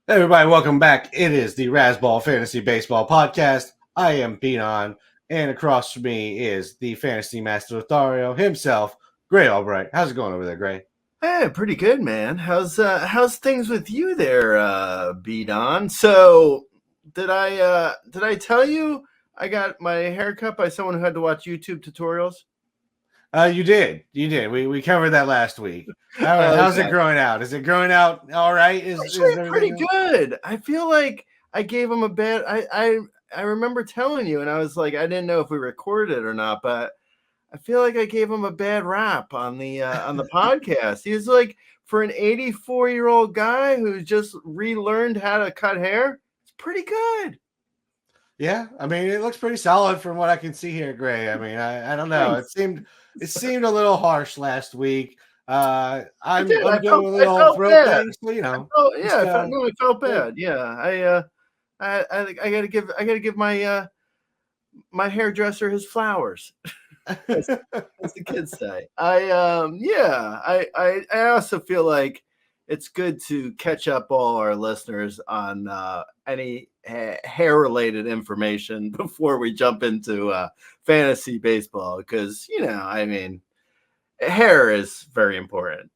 Hey everybody, welcome back. It is the Razzball Fantasy Baseball Podcast. I am Beanon, and across from me is the Fantasy Master Lothario himself, Gray Albright. How's it going over there, Gray? Hey, pretty good, man. How's things with you there, Beanon? So did I tell you I got my haircut by someone who had to watch YouTube tutorials? You did. We covered that last week. How's it growing out? Is it growing out all right? Actually, pretty good. I feel like I gave him a bad. I remember telling you, and I was like, I didn't know if we recorded or not, but I feel like I gave him a bad rap on the podcast. He was like, for an 84-year-old guy who just relearned how to cut hair, it's pretty good. Yeah, I mean, it looks pretty solid from what I can see here, Gray. I mean, I don't know. It seemed a little harsh last week. I'm doing a little throat thing, so you know. I felt bad. Yeah, I gotta give my my hairdresser his flowers. As the kids say. I also feel like it's good to catch up all our listeners on any hair-related information before we jump into fantasy baseball, because I mean, hair is very important.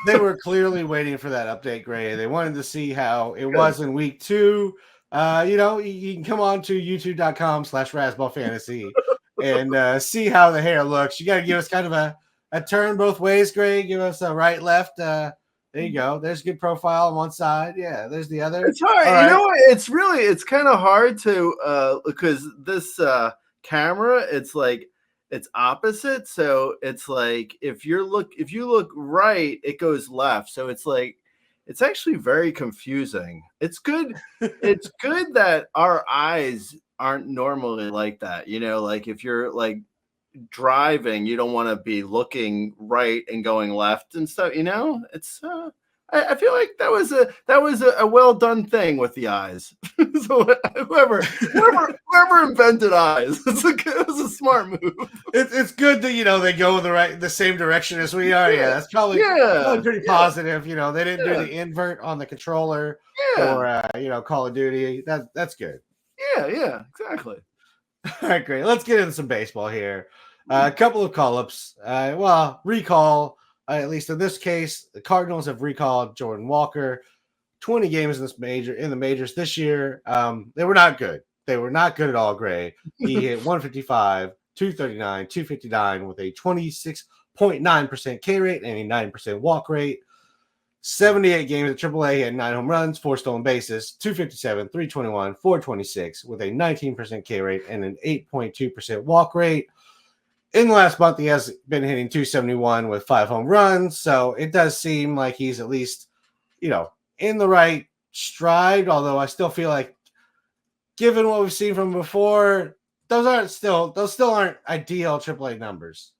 They were clearly waiting for that update, Gray. They wanted to see how it was in week 2. You can come on to youtube.com/razzballfantasy and see how the hair looks. You got to give us kind of a turn both ways, Gray. Give us a right, left. There you go. There's a good profile on one side. Yeah, there's the other. It's hard. Right. You know what? It's kind of hard to because this camera, it's like it's opposite. So it's like if you look right, it goes left. So it's like it's actually very confusing. It's good. It's good that our eyes aren't normally like that. Like if you're like driving, you don't want to be looking right and going left and stuff. It's I feel like that was a well done thing with the eyes. So whoever invented eyes, it was a smart move. It's good that they go in the same direction as we are. Yeah, that's probably pretty positive. They didn't do the invert on the controller or Call of Duty. That's good. Yeah, exactly. All right, great. Let's get into some baseball here. A couple of call-ups. Recall. At least in this case, the Cardinals have recalled Jordan Walker. 20 games in the majors this year. They were not good. They were not good at all, Gray. He hit 155, 239, 259 with a 26.9% K rate and a 9% walk rate. 78 games at AAA. He had 9 home runs, 4 stolen bases, 257, 321, 426 with a 19% K rate and an 8.2% walk rate. In the last month, he has been hitting 271 with 5 home runs. So it does seem like he's at least, in the right stride. Although I still feel like, given what we've seen from before, those still aren't ideal AAA numbers.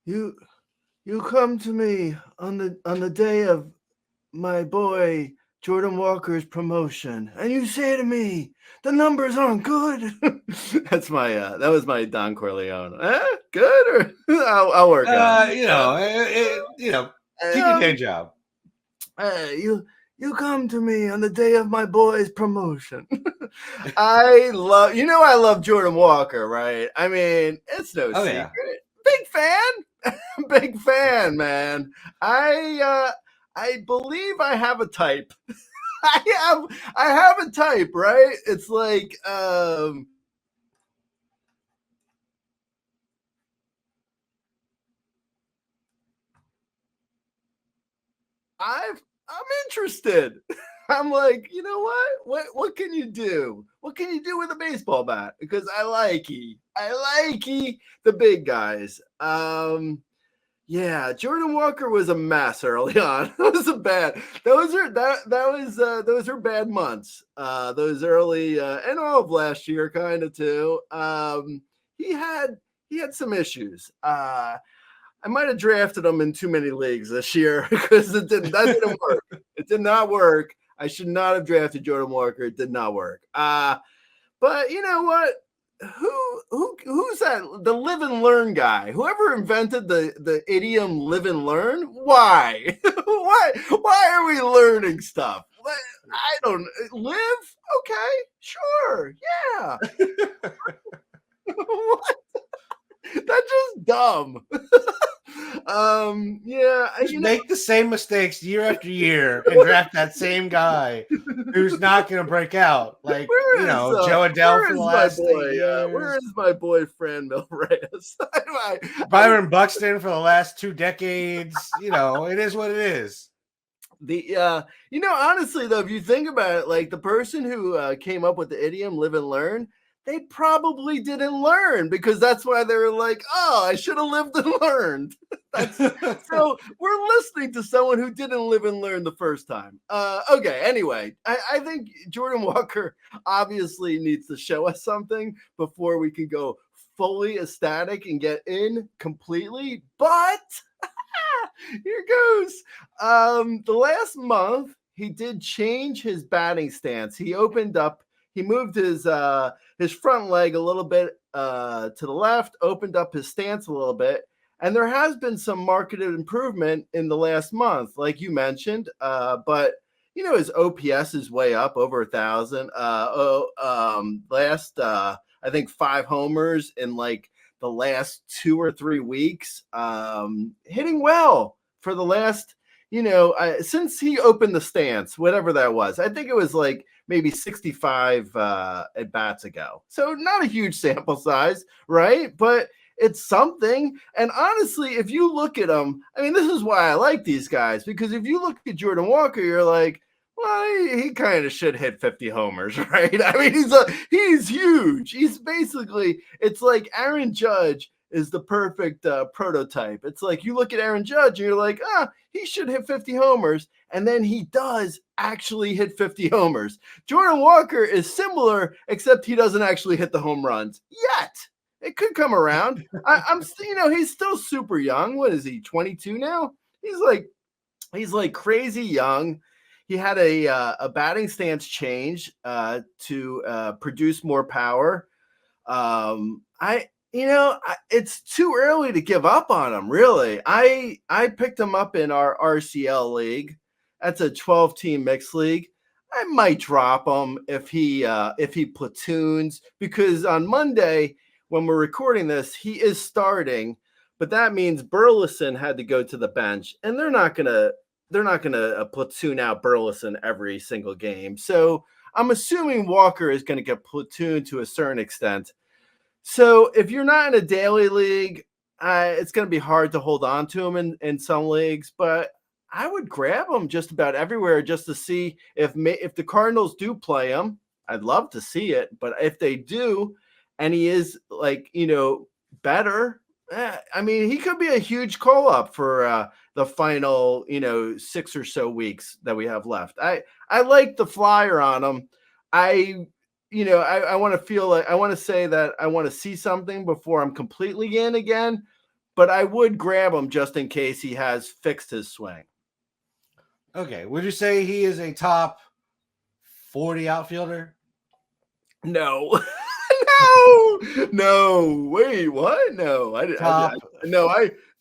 You come to me on the day of my boy Jordan Walker's promotion, and you say to me, the numbers aren't good. That was my Don Corleone. Good, or I'll work on it. Keep your day job. You come to me on the day of my boy's promotion. I love Jordan Walker, right? I mean, it's no secret. Yeah. Big fan, man. I believe I have a type. I have a type, right? It's like I'm interested. I'm like, you know what? What can you do? What can you do with a baseball bat? Because I like the big guys. Yeah, Jordan Walker was a mess early on. Those are bad months. Those early and all of last year, kind of too. He had some issues. I might have drafted him in too many leagues this year because that didn't work. It did not work. I should not have drafted Jordan Walker. It did not work. But you know what? Who's who's that? The live and learn guy. Whoever invented the idiom live and learn? Why? Why are we learning stuff? I don't live. Okay, sure, yeah. What? That's just dumb. Yeah, just make the same mistakes year after year and draft that same guy who's not going to break out. Like, Joe Adele for the last 8 years. Where is my boyfriend, Mil Reyes? Byron Buxton for the last 2 decades. It is what it is. Honestly, though, if you think about it, like the person who came up with the idiom live and learn, they probably didn't learn because that's why they were like, oh, I should have lived and learned. So we're listening to someone who didn't live and learn the first time. Okay, anyway, I think Jordan Walker obviously needs to show us something before we can go fully ecstatic and get in completely. But here goes. The last month, he did change his batting stance. He moved his front leg a little bit to the left, opened up his stance a little bit, and there has been some marketed improvement in the last month, like you mentioned. But his OPS is way up, over 1,000. I think 5 homers in like the last 2 or 3 weeks. Hitting well for the last, since he opened the stance, whatever that was. I think it was like maybe 65 at bats ago. So not a huge sample size, right? But it's something. And honestly, if you look at him, I mean, this is why I like these guys, because if you look at Jordan Walker, you're like, well, he kind of should hit 50 homers, right? I mean, he's huge. He's basically, it's like Aaron Judge is the perfect prototype. It's like you look at Aaron Judge and you're like, he should hit 50 homers. And then he does actually hit 50 homers. Jordan Walker is similar, except he doesn't actually hit the home runs yet. It could come around. He's still super young. What is he, 22 now? He's like crazy young. He had a batting stance change to produce more power. It's too early to give up on him, really. I picked him up in our RCL league. That's a 12-team mixed league. I might drop him if he platoons, because on Monday when we're recording this, he is starting, but that means Burleson had to go to the bench, and they're not gonna platoon out Burleson every single game. So I'm assuming Walker is going to get platooned to a certain extent. So if you're not in a daily league, it's going to be hard to hold on to him in some leagues, but I would grab him just about everywhere just to see if the Cardinals do play him. I'd love to see it, but if they do, and he is better, I mean, he could be a huge call up for the final, 6 or so weeks that we have left. I like the flyer on him. I want to say that I want to see something before I'm completely in again, but I would grab him just in case he has fixed his swing. Okay. Would you say he is a top 40 outfielder? No. No. Wait, what? No, Top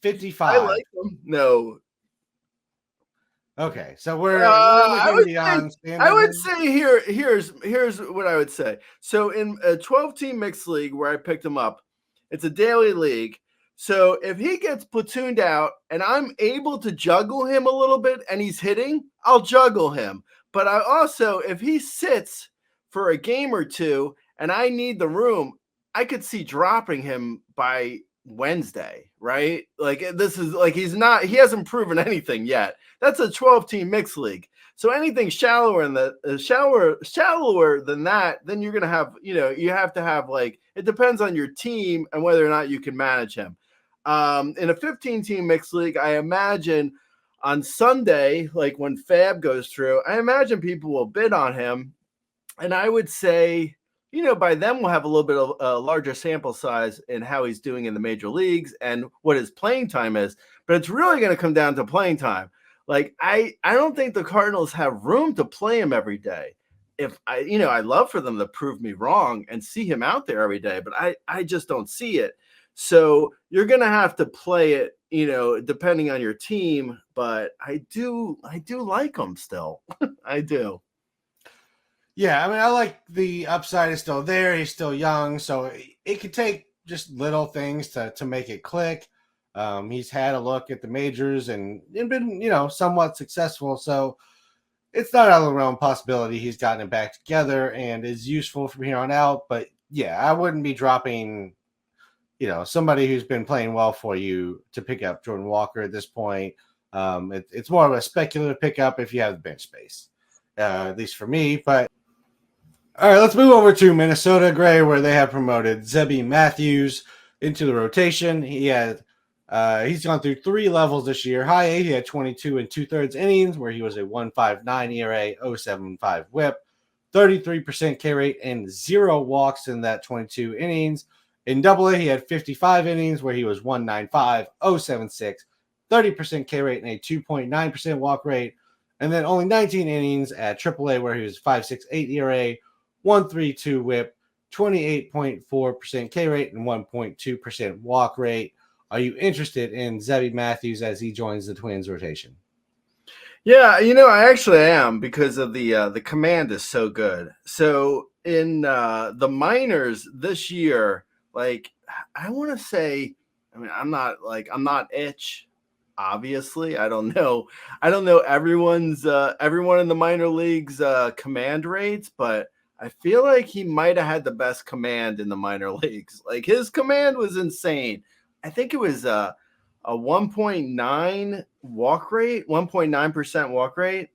55. I like him. No. Okay, so we're I would say here's what I would say. So in a 12-team mixed league where I picked him up, it's a daily league. So if he gets platooned out and I'm able to juggle him a little bit and he's hitting, I'll juggle him. But I also, if he sits for a game or two and I need the room, I could see dropping him by Wednesday, right? Like this is like he hasn't proven anything yet. That's a 12-team mixed league. So anything shallower than that, then you're gonna have, you have to have it depends on your team and whether or not you can manage him. In a 15-team mixed league, I imagine on Sunday, like when Fab goes through, I imagine people will bid on him, and I would say, by then we'll have a little bit of a larger sample size in how he's doing in the major leagues and what his playing time is. But it's really going to come down to playing time. Like I don't think the Cardinals have room to play him every day. if I'd love for them to prove me wrong and see him out there every day, but I just don't see it. So you're going to have to play it, depending on your team, but I do like him still. I do. Yeah, I mean, I like the upside is still there. He's still young, so it could take just little things to make it click. He's had a look at the majors and been, somewhat successful. So it's not out of the realm possibility he's gotten it back together and is useful from here on out. But yeah, I wouldn't be dropping, somebody who's been playing well for you to pick up Jordan Walker at this point. It's more of a speculative pickup if you have the bench space, at least for me. But all right, let's move over to Minnesota, Gray, where they have promoted Zebby Matthews into the rotation. He's gone through 3 levels this year. High A, he had 22 and 2/3 innings, where he was a 1.59 ERA, 0.75 WHIP, 33% K rate, and 0 walks in that 22 innings. In Double A, he had 55 innings, where he was 1.95, 0.76, 30% K rate, and a 2.9% walk rate. And then only 19 innings at Triple A, where he was 5.68 ERA, 1.32 WHIP, 28.4% K rate, and 1.2% walk rate. Are you interested in Zebby Matthews as he joins the Twins rotation? Yeah, I actually am, because of the command is so good. So in the minors this year, like, I want to say, I'm not itch. Obviously, I don't know everyone in the minor leagues command rates, but I feel like he might have had the best command in the minor leagues. Like, his command was insane. I think it was a 1.9 walk rate, 1.9% walk rate.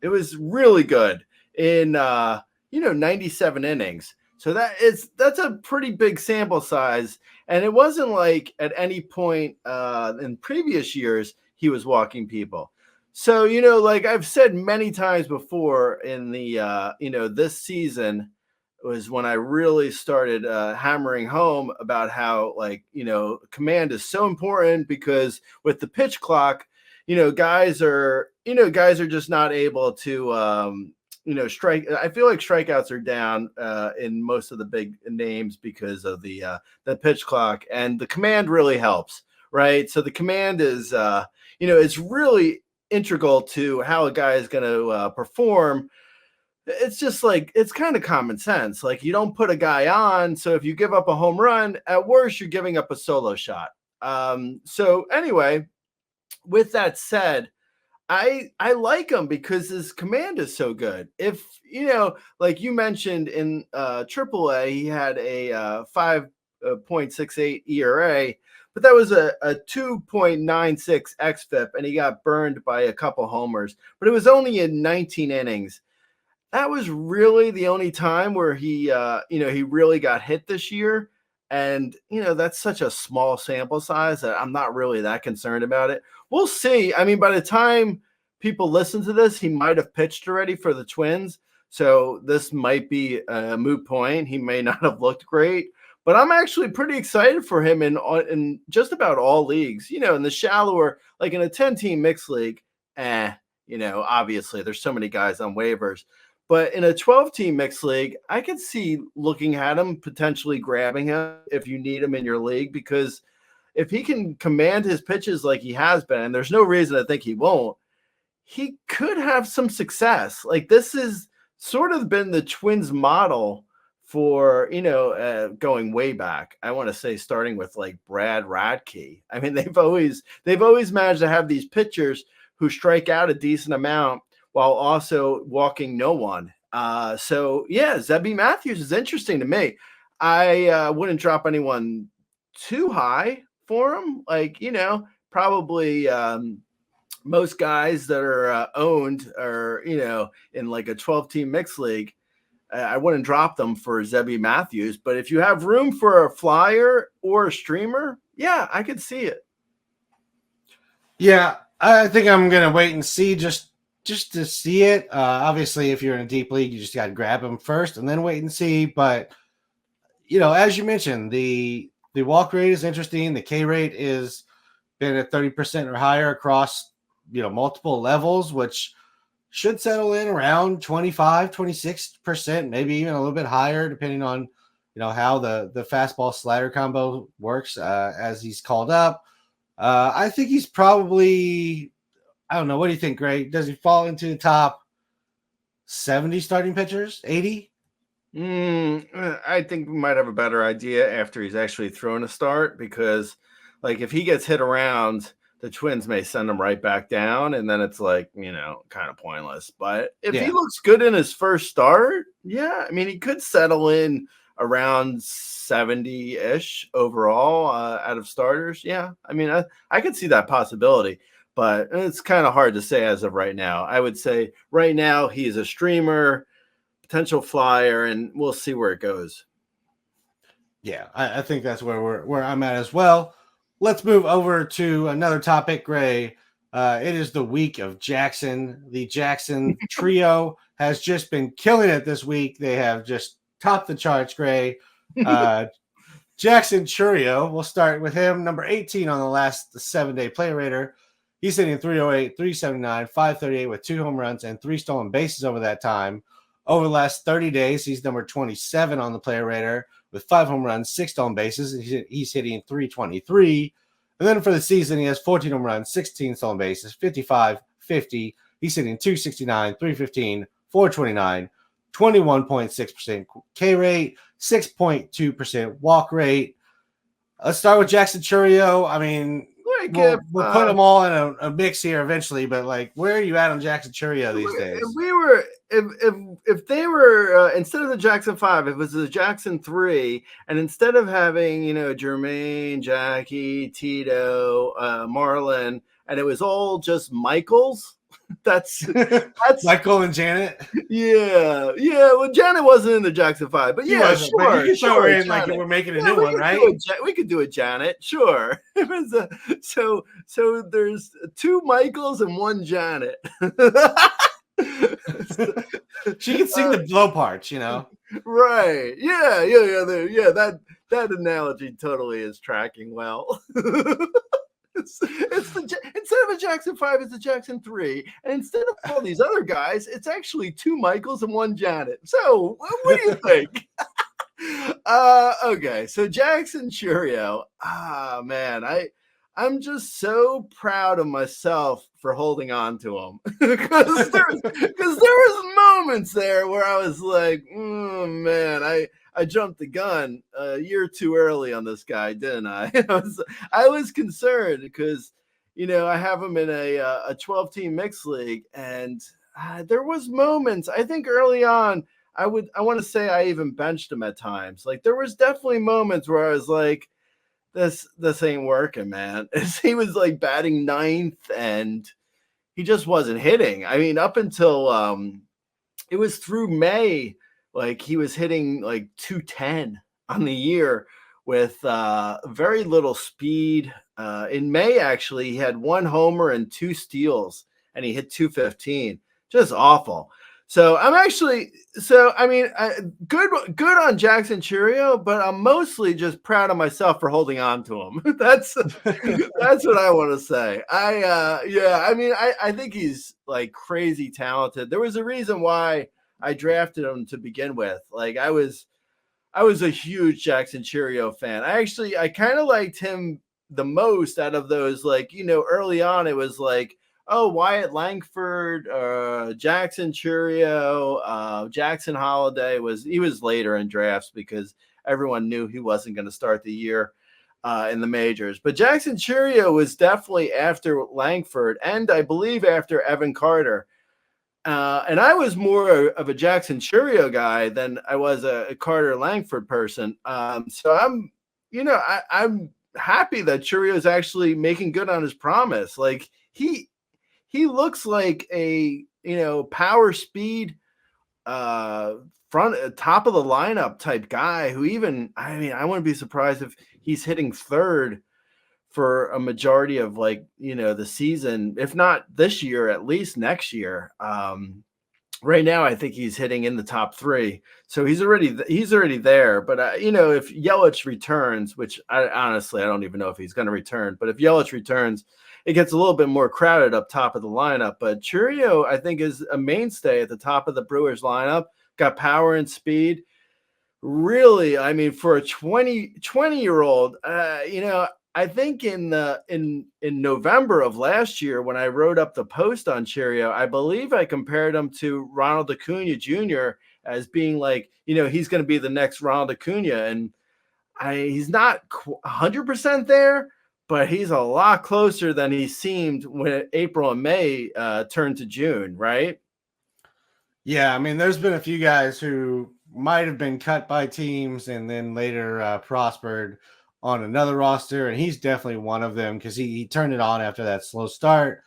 It was really good in 97 innings. So that's a pretty big sample size. And it wasn't like at any point in previous years he was walking people. So, like I've said many times before in the, this season was when I really started hammering home about how, command is so important, because with the pitch clock, guys are just not able to, strike. I feel like strikeouts are down in most of the big names because of the pitch clock, and the command really helps, right? So the command is, it's really integral to how a guy is going to perform. It's just like, it's kind of common sense. Like, you don't put a guy on, so if you give up a home run, at worst, you're giving up a solo shot. So anyway, with that said, I like him because his command is so good. If, like you mentioned in AAA, he had a 5.68 ERA, but that was a 2.96 xFIP, and he got burned by a couple homers. But it was only in 19 innings. That was really the only time where he really got hit this year. And, that's such a small sample size that I'm not really that concerned about it. We'll see. I mean, by the time people listen to this, he might have pitched already for the Twins. So this might be a moot point. He may not have looked great, but I'm actually pretty excited for him in just about all leagues. In the shallower, like in a 10-team mixed league, obviously there's so many guys on waivers. But in a 12-team mixed league, I could see looking at him, potentially grabbing him if you need him in your league, because if he can command his pitches like he has been, and there's no reason to think he won't, he could have some success. Like, this has sort of been the Twins model for, going way back. I want to say starting with like Brad Radke. I mean, they've always managed to have these pitchers who strike out a decent amount while also walking no one. So yeah, Zebby Matthews is interesting to me. I wouldn't drop anyone too high for him. Like, probably most guys that are owned are, in like a 12-team mixed league. I wouldn't drop them for Zebby Matthews. But if you have room for a flyer or a streamer, yeah, I could see it. Yeah, I think I'm going to wait and see just to see it. Obviously, if you're in a deep league, you just got to grab them first and then wait and see. But, as you mentioned, the walk rate is interesting. The K rate is been at 30% or higher across, multiple levels, which should settle in around 25, 26%, maybe even a little bit higher, depending on how the fastball slider combo works as he's called up. I think he's probably, I don't know. What do you think, Greg? Does he fall into the top 70 starting pitchers? 80? I think we might have a better idea after he's actually thrown a start, because like if he gets hit around, the Twins may send him right back down, and then it's like, kind of pointless. But if he looks good in his first start, I mean, he could settle in around 70-ish overall out of starters. Yeah, I mean, I could see that possibility, but it's kind of hard to say as of right now. I would say right now he's a streamer, potential flyer, and we'll see where it goes. Yeah, I think that's where I'm at as well. Let's move over to another topic, Gray. It is the week of Jackson. The Jackson trio has just been killing it this week. They have just topped the charts, Gray. Jackson Chourio, we'll start with him, number 18 on the last 7-day play rater. He's hitting 308, 379, 538 with 2 home runs and 3 stolen bases over that time. Over the last 30 days, he's number 27 on the player rater with 5 home runs, 6 stolen bases. He's hitting 323. And then for the season, he has 14 home runs, 16 stolen bases, 55, 50. He's hitting 269, 315, 429, 21.6% K rate, 6.2% walk rate. Let's start with Jackson Chourio. I mean, we'll put them all in a mix here eventually, but like, where are you at on Jackson Chourio these days? If they were instead of the Jackson 5, if it was the Jackson 3, and instead of having Jermaine, Jackie, Tito, Marlon, and it was all just Michaels. That's Michael and Janet. Yeah. Well, Janet wasn't in the Jackson 5, but sure. But you can throw her in like we're making a new one, right? We could do a Janet, sure. It was so there's 2 Michaels and 1 Janet. She can sing the blow parts, Right? Yeah. That analogy totally is tracking well. Instead of a Jackson 5, it's a Jackson 3, and instead of all these other guys, it's actually 2 Michaels and 1 Janet. So what do you think? Okay, so Jackson Chourio. Man, I'm just so proud of myself for holding on to him, because there was moments there where I was like, man, I jumped the gun a year too early on this guy, didn't I? I was concerned because, I have him in a 12-team mixed league, and there was moments, I think early on, I want to say I even benched him at times. Like there was definitely moments where I was like, this ain't working, man. He was like batting 9th and he just wasn't hitting. I mean, up until it was through May, like he was hitting like 210 on the year with very little speed. In May, actually, he had 1 homer and 2 steals, and he hit 215. Just awful. So good on Jackson Chourio, but I'm mostly just proud of myself for holding on to him. That's what I want to say. I think he's like crazy talented. There was a reason why I drafted him to begin with. Like I was a huge Jackson Chourio fan. I kind of liked him the most out of those. Like, early on it was like, oh, Wyatt Langford, Jackson Chourio, Jackson Holliday was later in drafts because everyone knew he wasn't going to start the year in the majors. But Jackson Chourio was definitely after Langford, and I believe after Evan Carter. And I was more of a Jackson Chourio guy than I was a Carter Langford person. So I'm happy that Chourio is actually making good on his promise. Like he looks like a power speed front top of the lineup type guy who I wouldn't be surprised if he's hitting 3rd for a majority of the season, if not this year, at least next year. Right now, I think he's hitting in the top 3, so he's already there. But if Yelich returns, which I don't even know if he's going to return, but if Yelich returns, it gets a little bit more crowded up top of the lineup. But Chourio, I think, is a mainstay at the top of the Brewers lineup. Got power and speed. Really, I mean, for a 20-year-old, I think in November of last year when I wrote up the post on Chourio, I believe I compared him to Ronald Acuna Jr. as being like, he's going to be the next Ronald Acuna, and he's not 100% there, but he's a lot closer than he seemed when April and May turned to June, right? Yeah, I mean, there's been a few guys who might have been cut by teams and then later prospered on another roster, and he's definitely one of them because he turned it on after that slow start.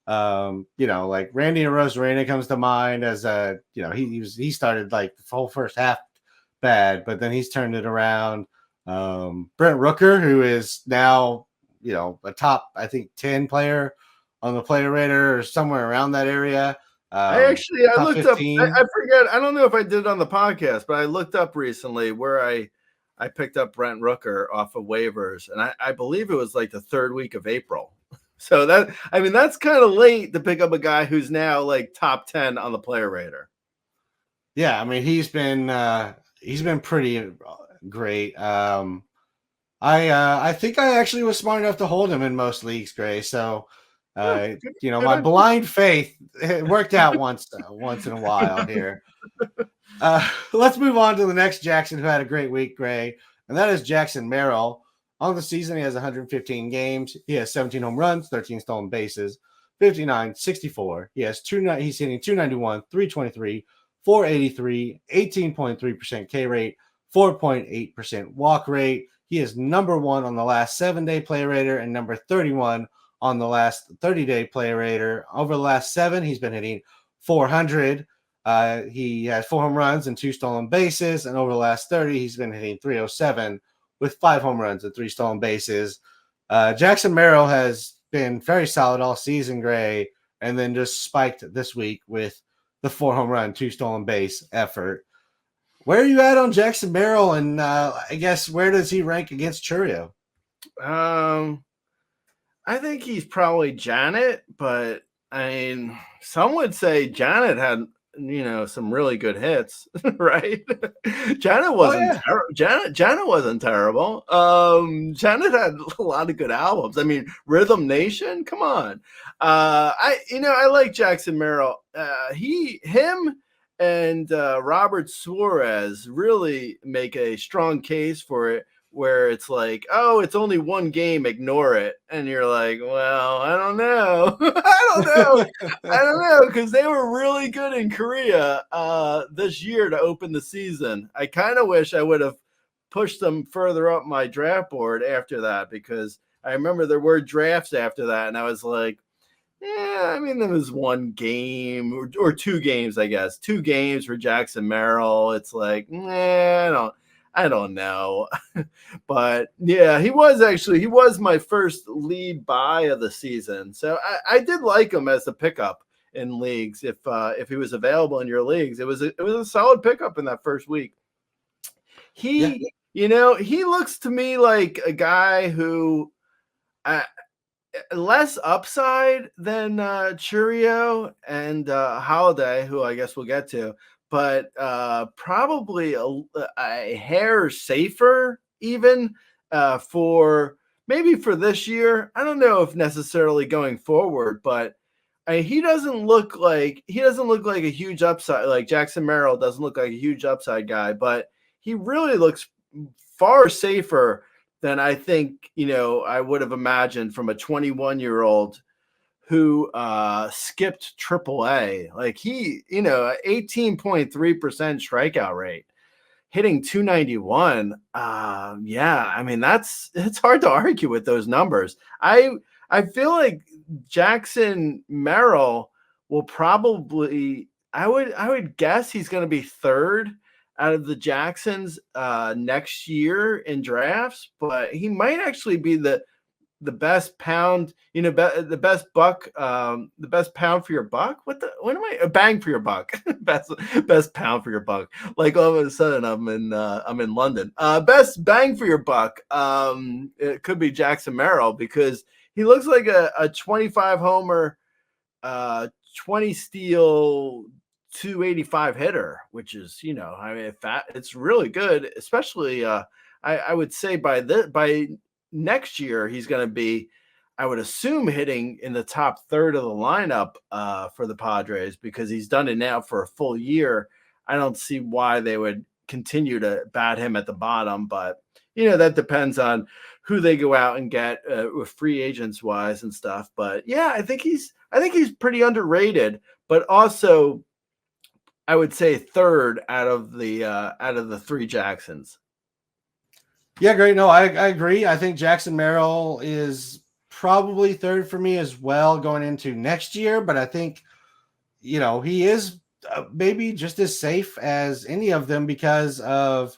Like Randy Arozarena comes to mind as he started like the whole first half bad, but then he's turned it around. Brent Rooker, who is now a top, I think, 10 player on the player radar or somewhere around that area. I looked 15. Up. I forget. I don't know if I did it on the podcast, but I looked up recently where I picked up Brent Rooker off of waivers, and I believe it was like the third week of April. So that's kind of late to pick up a guy who's now like top 10 on the player radar. Yeah, I mean he's been pretty great. I think I actually was smart enough to hold him in most leagues, Gray. So. My blind faith, it worked out once in a while here. Let's move on to the next Jackson who had a great week, Gray, and that is Jackson Merrill. On the season, he has 115 games. He has 17 home runs, 13 stolen bases, 59-64. He's hitting 291, 323, 483, 18.3% K rate, 4.8% walk rate. He is number 1 on the last 7-day play rater and number 31 on the last 30-day play rater. Over the last 7, he's been hitting 400. He has 4 home runs and 2 stolen bases. And over the last 30, he's been hitting 307 with 5 home runs and 3 stolen bases. Jackson Merrill has been very solid all season, Gray, and then just spiked this week with the 4 home run, 2 stolen base effort. Where are you at on Jackson Merrill? And I guess where does he rank against Chourio? I think he's probably Janet, but I mean, some would say Janet had, some really good hits, right? Janet wasn't Janet wasn't terrible. Janet had a lot of good albums. I mean, Rhythm Nation, come on. I like Jackson Merrill. Him and Robert Suarez really make a strong case for it, where it's like, oh, it's only one game, ignore it. And you're like, well, I don't know. I don't know, because they were really good in Korea this year to open the season. I kind of wish I would have pushed them further up my draft board after that, because I remember there were drafts after that, and I was like, yeah, I mean, there was one game or 2 games, I guess. 2 games for Jackson Merrill. It's like, I don't know. But yeah, he was my first lead buy of the season. So I did like him as a pickup in leagues. If he was available in your leagues, it was a solid pickup in that first week. He looks to me like a guy who less upside than Chourio and Holliday, who I guess we'll get to, but probably a hair safer even for this year. I don't know if necessarily going forward, but he doesn't look like a huge upside. Like Jackson Merrill doesn't look like a huge upside guy, but he really looks far safer than I think, I would have imagined from a 21-year-old who skipped AAA. Like he, 18.3% strikeout rate, hitting 291. Yeah, I mean, it's hard to argue with those numbers. I feel like Jackson Merrill will probably, I would guess he's going to be 3rd out of the Jacksons next year in drafts, but he might actually be the best pound, the best buck, the best pound for your buck. A bang for your buck, best pound for your buck. Like all of a sudden I'm in London. Best bang for your buck. It could be Jackson Merrill because a 25 homer, 20 steal, 285 hitter, which is, I mean, it's really good, especially I would say by next year he's going to be, I would assume, hitting in the top third of the lineup for the Padres, because he's done it now for a full year. I don't see why they would continue to bat him at the bottom, but that depends on who they go out and get with free agents wise and stuff. But yeah, I think he's pretty underrated, but also I would say third out of the three Jacksons. Yeah, great. No, I agree. I think Jackson Merrill is probably third for me as well going into next year, but I think, he is maybe just as safe as any of them because of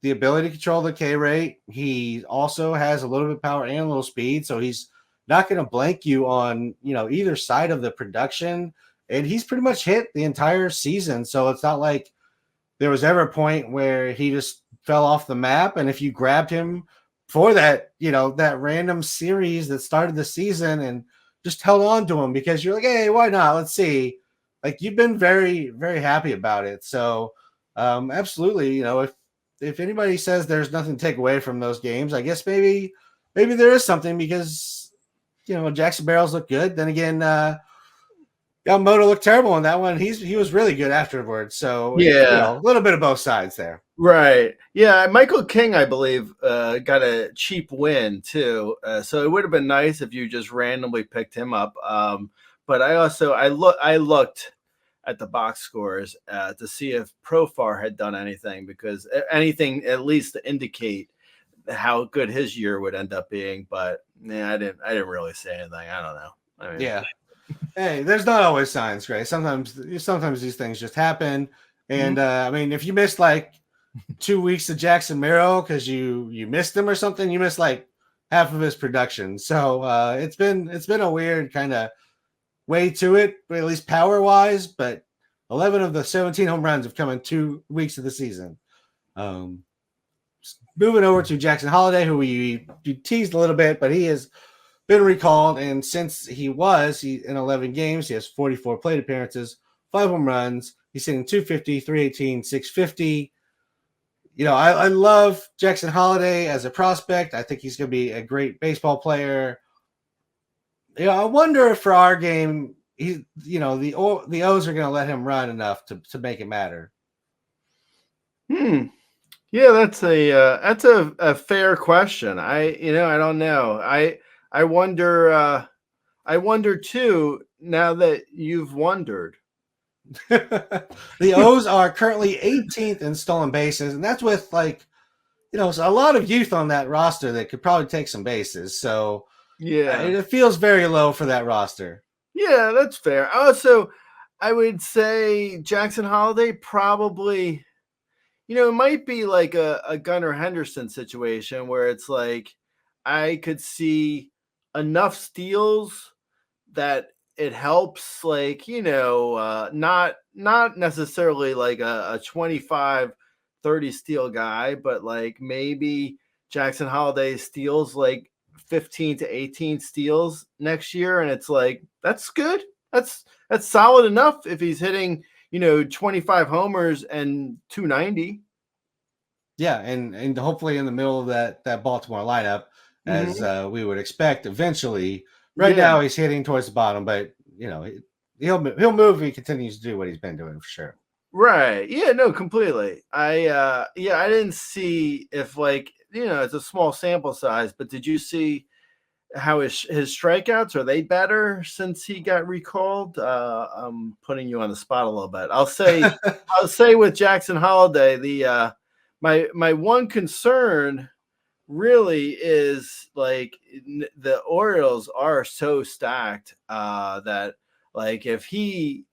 the ability to control the K rate. He also has a little bit of power and a little speed, so he's not going to blank you on, either side of the production. And he's pretty much hit the entire season, so it's not like there was ever a point where he just fell off the map. And if you grabbed him for that, that random series that started the season and just held on to him because you're like, hey, why not? Let's see. Like, you've been very, very happy about it. So absolutely, if anybody says there's nothing to take away from those games, I guess maybe there is something because, Jackson Merrill's looked good. Then again, Yamamoto looked terrible in that one. He was really good afterwards. So yeah, a little bit of both sides there. Right. Yeah. Michael King, I believe, got a cheap win too. So it would have been nice if you just randomly picked him up. But I looked at the box scores to see if Profar had done anything, because anything at least to indicate how good his year would end up being. But I didn't really say anything. I don't know. I mean, yeah. Hey, there's not always signs, Gray. Sometimes these things just happen. And I mean, if you missed like 2 weeks of Jackson Merrill because you missed him or something, you missed like half of his production. So it's been a weird kind of way to it, at least power wise. But 11 of the 17 home runs have come in 2 weeks of the season. Moving over to Jackson Holliday, who we teased a little bit, but he has been recalled, and since he in 11 games, he has 44 plate appearances, 5 home runs. He's hitting 250, 318, 650. I love Jackson Holliday as a prospect. I think he's going to be a great baseball player. I wonder if for our game, the O's are going to let him run enough to make it matter. Yeah, that's a fair question. I don't know. I wonder too, now that you've wondered. The O's are currently 18th in stolen bases, and that's with a lot of youth on that roster that could probably take some bases. So yeah, it feels very low for that roster. Yeah, that's fair. Also, I would say Jackson Holliday probably, it might be like a Gunnar Henderson situation where it's like I could see enough steals that it helps, like, not necessarily like a 25, 30 steal guy, but like maybe Jackson Holliday steals like 15 to 18 steals next year. And it's like, that's good. That's solid enough if he's hitting, 25 homers and 290. Yeah. And hopefully in the middle of that Baltimore lineup, as we would expect eventually. Right now he's hitting towards the bottom, but he'll move if he continues to do what he's been doing for sure. Right. Yeah, no, completely. I didn't see if it's a small sample size, but did you see how his strikeouts, are they better since he got recalled? I'm putting you on the spot a little bit. I'll say with Jackson Holliday, my one concern really is like the Orioles are so stacked that like if he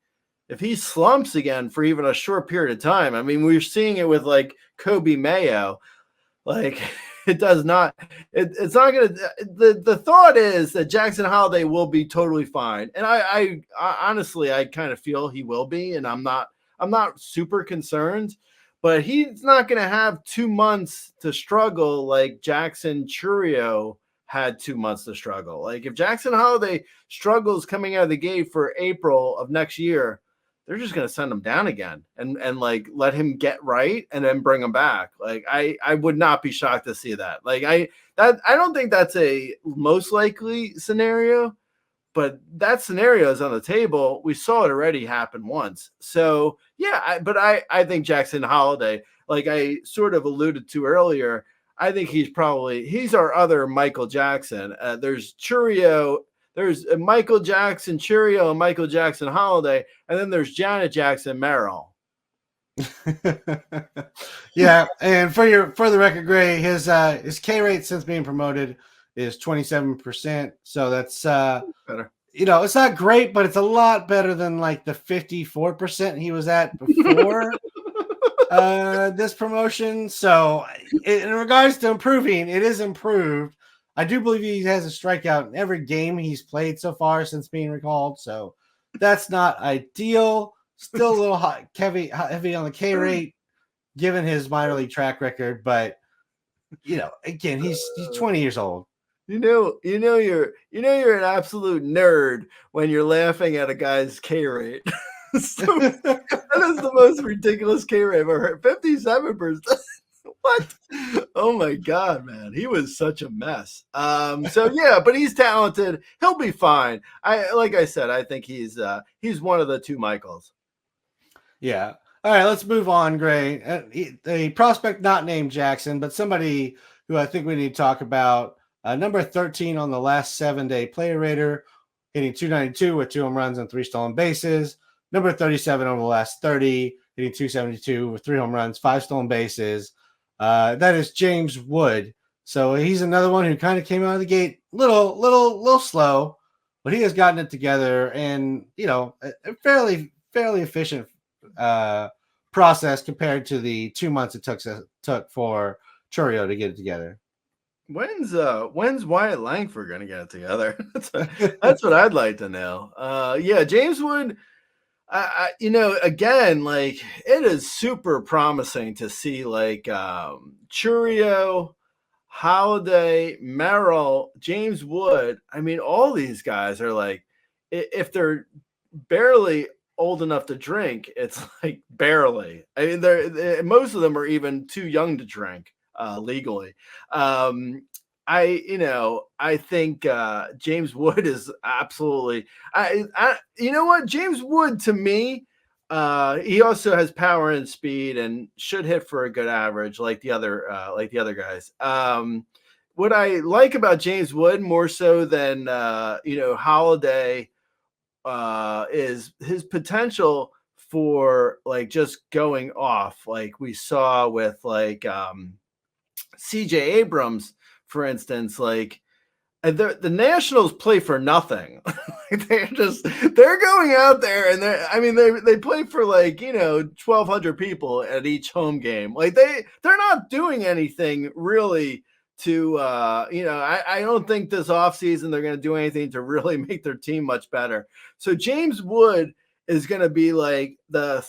slumps again for even a short period of time, I mean, we're seeing it with like Kobe Mayo, like it's not going to, the thought is that Jackson Holliday will be totally fine. And I honestly, I kind of feel he will be, and I'm not super concerned. But he's not going to have 2 months to struggle like Jackson Chourio had 2 months to struggle. Like if Jackson Holliday struggles coming out of the gate for April of next year, they're just going to send him down again and like let him get right and then bring him back. Like I would not be shocked to see that. Like I don't think that's a most likely scenario, but that scenario is on the table. We saw it already happen once. So yeah, I think Jackson Holliday, like I sort of alluded to earlier, I think he's our other Michael Jackson. There's Chourio, there's Michael Jackson, Chourio, and Michael Jackson Holliday, and then there's Janet Jackson Merrill. Yeah, and for the record, Gray, his K rate since being promoted is 27%. So that's better. It's not great, but it's a lot better than like the 54% he was at before this promotion. So in regards to improving, it is improved. I do believe he has a strikeout in every game he's played so far since being recalled. So that's not ideal. Still a little heavy on the K rate, given his minor league track record. But again, he's 20 years old. You're an absolute nerd when you're laughing at a guy's K rate. So, that is the most ridiculous K rate I've ever heard. 57%. What? Oh my God, man. He was such a mess. So yeah, but he's talented. He'll be fine. Like I said, I think he's one of the two Michaels. Yeah. All right, let's move on, Gray. A prospect not named Jackson, but somebody who I think we need to talk about. Number 13 on the last 7-day player rater, hitting .292 with 2 home runs and 3 stolen bases. Number 37 over the last 30, hitting .272 with 3 home runs, 5 stolen bases. That is James Wood. So he's another one who kind of came out of the gate little slow, but he has gotten it together, and a fairly efficient process compared to the 2 months it took for Chourio to get it together. When's Wyatt Langford going to get it together? That's what I'd like to know. Yeah, James Wood. Again, like it is super promising to see like Chourio, Holliday, Merrill, James Wood. I mean, all these guys are like, if they're barely old enough to drink, it's like barely. I mean, most of them are even too young to drink legally. I think James Wood is absolutely. You know what, James Wood to me, he also has power and speed and should hit for a good average like the other guys. What I like about James Wood more so than Holliday is his potential for like just going off, like we saw with like CJ Abrams, for instance. Like the Nationals play for nothing. They're going out there and they play for like 1,200 people at each home game. Like they're not doing anything really to I don't think this offseason they're going to do anything to really make their team much better. So James Wood is going to be like the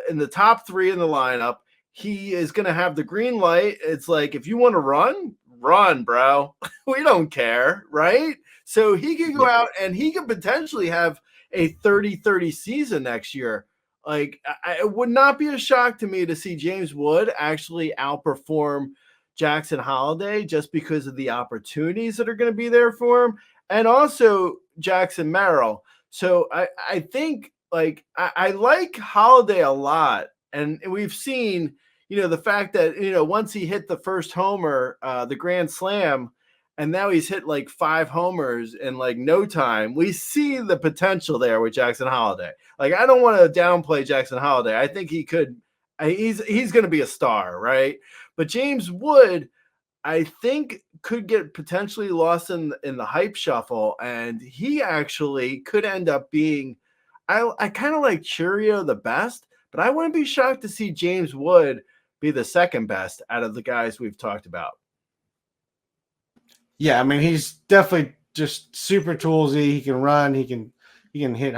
in the top 3 in the lineup. He is going to have the green light. It's like, if you want to run, bro. We don't care, right? So he can go out and he could potentially have a 30-30 season next year. Like, it would not be a shock to me to see James Wood actually outperform Jackson Holliday just because of the opportunities that are going to be there for him, and also Jackson Merrill. So I think like I like Holliday a lot, and we've seen the fact that once he hit the first homer, the grand slam, and now he's hit like 5 homers in like no time. We see the potential there with Jackson Holliday. Like, I don't want to downplay Jackson Holliday. I think he could. He's going to be a star, right? But James Wood, I think, could get potentially lost in the hype shuffle, and he actually could end up being. I kind of like Chourio the best, but I wouldn't be shocked to see James Wood be the second best out of the guys we've talked about. Yeah, I mean, he's definitely just super toolsy. He can run. He can hit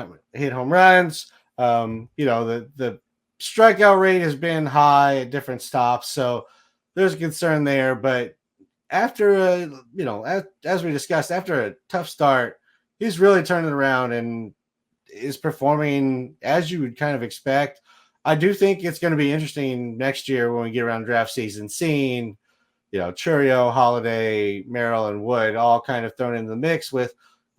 home runs. The strikeout rate has been high at different stops, so there's a concern there. But after as we discussed, after a tough start, he's really turning around and is performing as you would kind of expect. I do think it's going to be interesting next year when we get around draft season, seeing Chourio, Holliday, Merrill, and Wood all kind of thrown into the mix with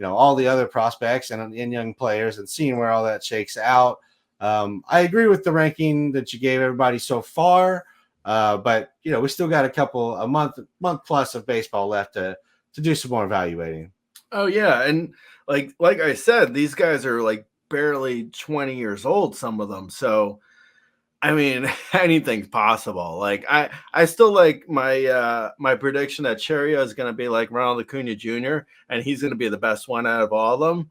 all the other prospects and young players, and seeing where all that shakes out. I agree with the ranking that you gave everybody so far, but we still got a month plus of baseball left to do some more evaluating. Oh yeah, and like I said, these guys are like barely 20 years old, some of them. So I mean, anything's possible. Like I still like my prediction that Chourio is going to be like Ronald Acuna Jr. and he's going to be the best one out of all of them.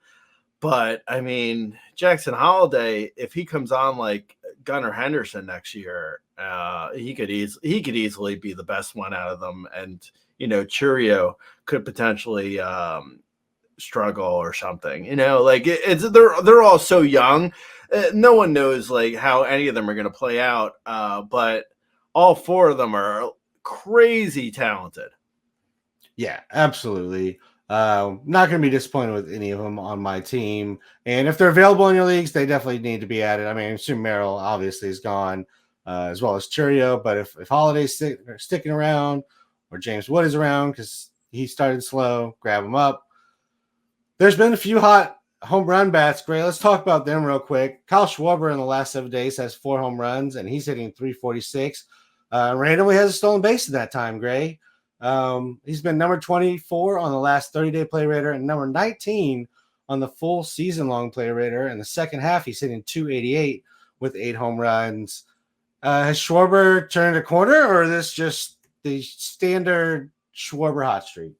But I mean, Jackson Holliday, if he comes on like Gunnar Henderson next year, he could easily be the best one out of them. And Chourio could potentially struggle or something. Like they're all so young. No one knows like how any of them are going to play out. But all four of them are crazy talented. Yeah, absolutely. Not going to be disappointed with any of them on my team. And if they're available in your leagues, they definitely need to be added. I mean, I assume Merrill obviously is gone, as well as Chourio. But if Holliday's sticking around, or James Wood is around because he started slow, grab him up. There's been a few hot home run bats. Great. Let's talk about them real quick. Kyle Schwarber in the last 7 days has 4 home runs, and he's hitting .346. Randomly has a stolen base in that time, Gray. He's been number 24 on the last 30-day play rater and number 19 on the full season-long play rater. In the second half, he's hitting .288 with 8 home runs. Has Schwarber turned a corner, or is this just the standard Schwarber hot streak?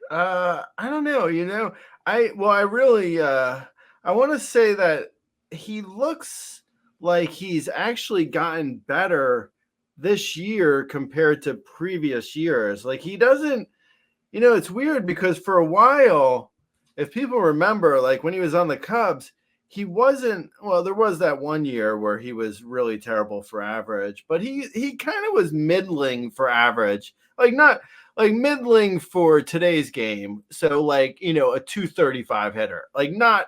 I don't know. I really I want to say that he looks like he's actually gotten better this year compared to previous years. Like he doesn't, it's weird because for a while, if people remember, like when he was on the Cubs, he wasn't, there was that one year where he was really terrible for average, but he kind of was middling for average, like not like middling for today's game. So like, a 235 hitter, like not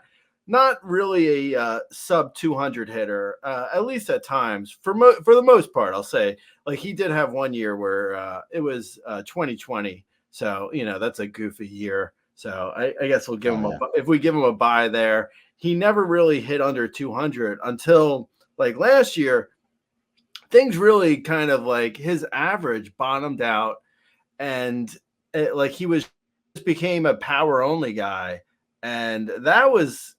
really a sub 200 hitter, at least at times. For the most part, I'll say, like he did have one year where it was 2020. So, that's a goofy year. So I guess we'll give him if we give him a bye there. He never really hit under 200 until like last year. Things really kind of like his average bottomed out, and like he became a power only guy. And that was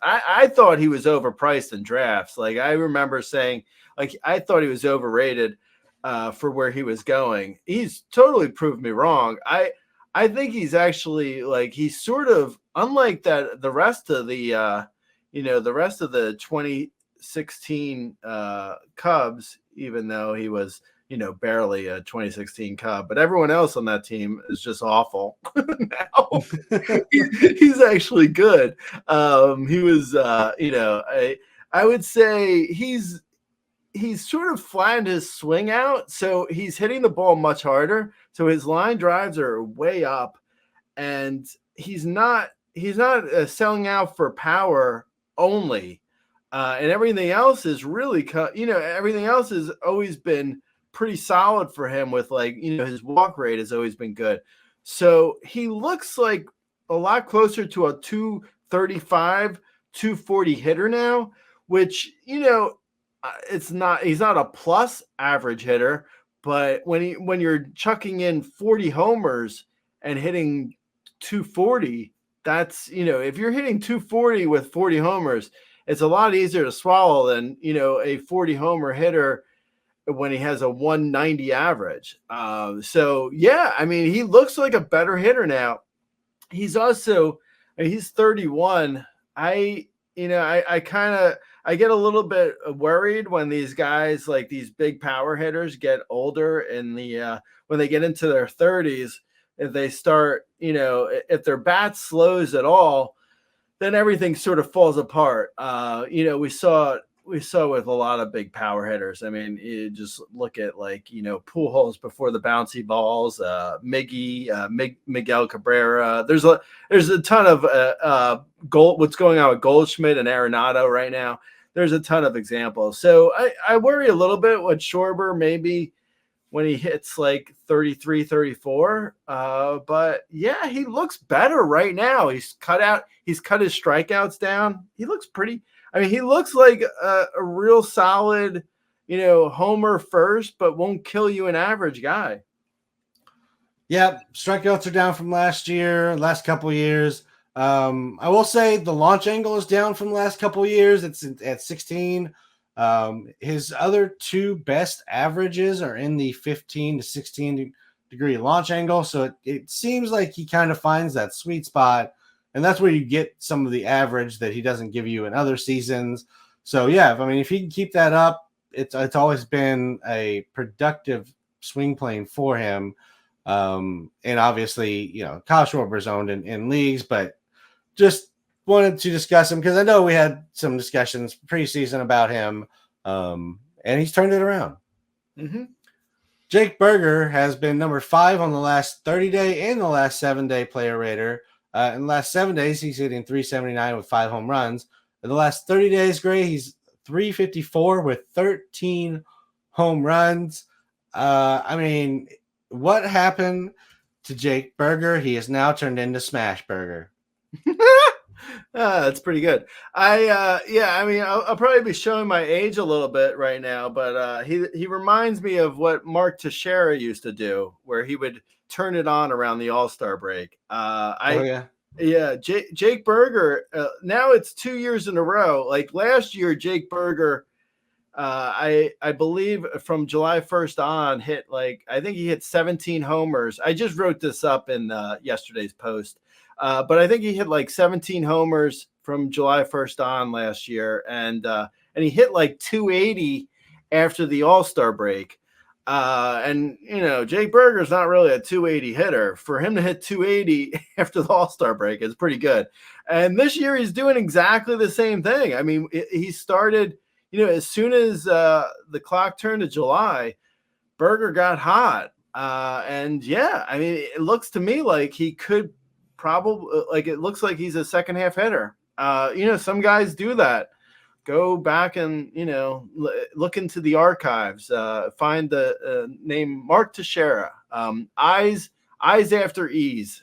I thought he was overpriced in drafts. Like I remember saying, like I thought he was overrated for where he was going. He's totally proved me wrong. I think he's actually like he's sort of unlike that the rest of the 2016 Cubs, even though he was barely a 2016 Cub, but everyone else on that team is just awful. Now he's actually good. He was, I would say he's sort of flattened his swing out, so he's hitting the ball much harder. So his line drives are way up, and he's not selling out for power only, and everything else is really everything else has always been pretty solid for him with like, his walk rate has always been good. So he looks like a lot closer to a 235, 240 hitter now, which, he's not a plus average hitter, but when you're chucking in 40 homers and hitting 240, that's, if you're hitting 240 with 40 homers, it's a lot easier to swallow than, a 40 homer hitter when he has a 190 average. So yeah, I mean, he looks like a better hitter now. He's 31. I get a little bit worried when these guys, like these big power hitters, get older and when they get into their 30s, if they start, if their bat slows at all, then everything sort of falls apart. We saw we saw with a lot of big power hitters. I mean, you just look at Pujols before the bouncy balls, Miguel Cabrera. There's a ton of what's going on with Goldschmidt and Arenado right now. There's a ton of examples. So I worry a little bit with Schwarber maybe when he hits like 33, 34. But yeah, he looks better right now. He's cut his strikeouts down. He looks pretty. I mean, he looks like a real solid, homer first, but won't kill you an average guy. Yeah, strikeouts are down from last couple of years. I will say the launch angle is down from the last couple of years. It's at 16. His other two best averages are in the 15 to 16 degree launch angle. So it seems like he kind of finds that sweet spot, and that's where you get some of the average that he doesn't give you in other seasons. So yeah, I mean, if he can keep that up, it's always been a productive swing plane for him. And obviously, Kyle Schwarber is owned in leagues, but just wanted to discuss him because I know we had some discussions preseason about him, and he's turned it around. Mm-hmm. Jake Berger has been number 5 on the last 30-day and the last 7-day player rater. In the last 7 days, he's hitting 379 with 5 home runs. In the last 30 days, Gray, he's 354 with 13 home runs. I mean, what happened to Jake Berger? He has now turned into Smash Burger. That's pretty good. I'll probably be showing my age a little bit right now, but he reminds me of what Mark Teixeira used to do, where he would turn it on around the All-Star break. Jake Berger. Now it's 2 years in a row. Like last year, Jake Berger, I believe from July 1st on, I think he hit 17 homers. I just wrote this up in yesterday's post. But I think he hit like 17 homers from July 1st on last year, and he hit like 280 after the All-Star break. Jake Berger's not really a 280 hitter. For him to hit 280 after the All-Star break is pretty good. And this year he's doing exactly the same thing. I mean, he started, as soon as the clock turned to July, Berger got hot. It looks to me like he could probably, it looks like he's a second half hitter. Some guys do that. Go back and, look into the archives, find the name Mark Teixeira, eyes after ease,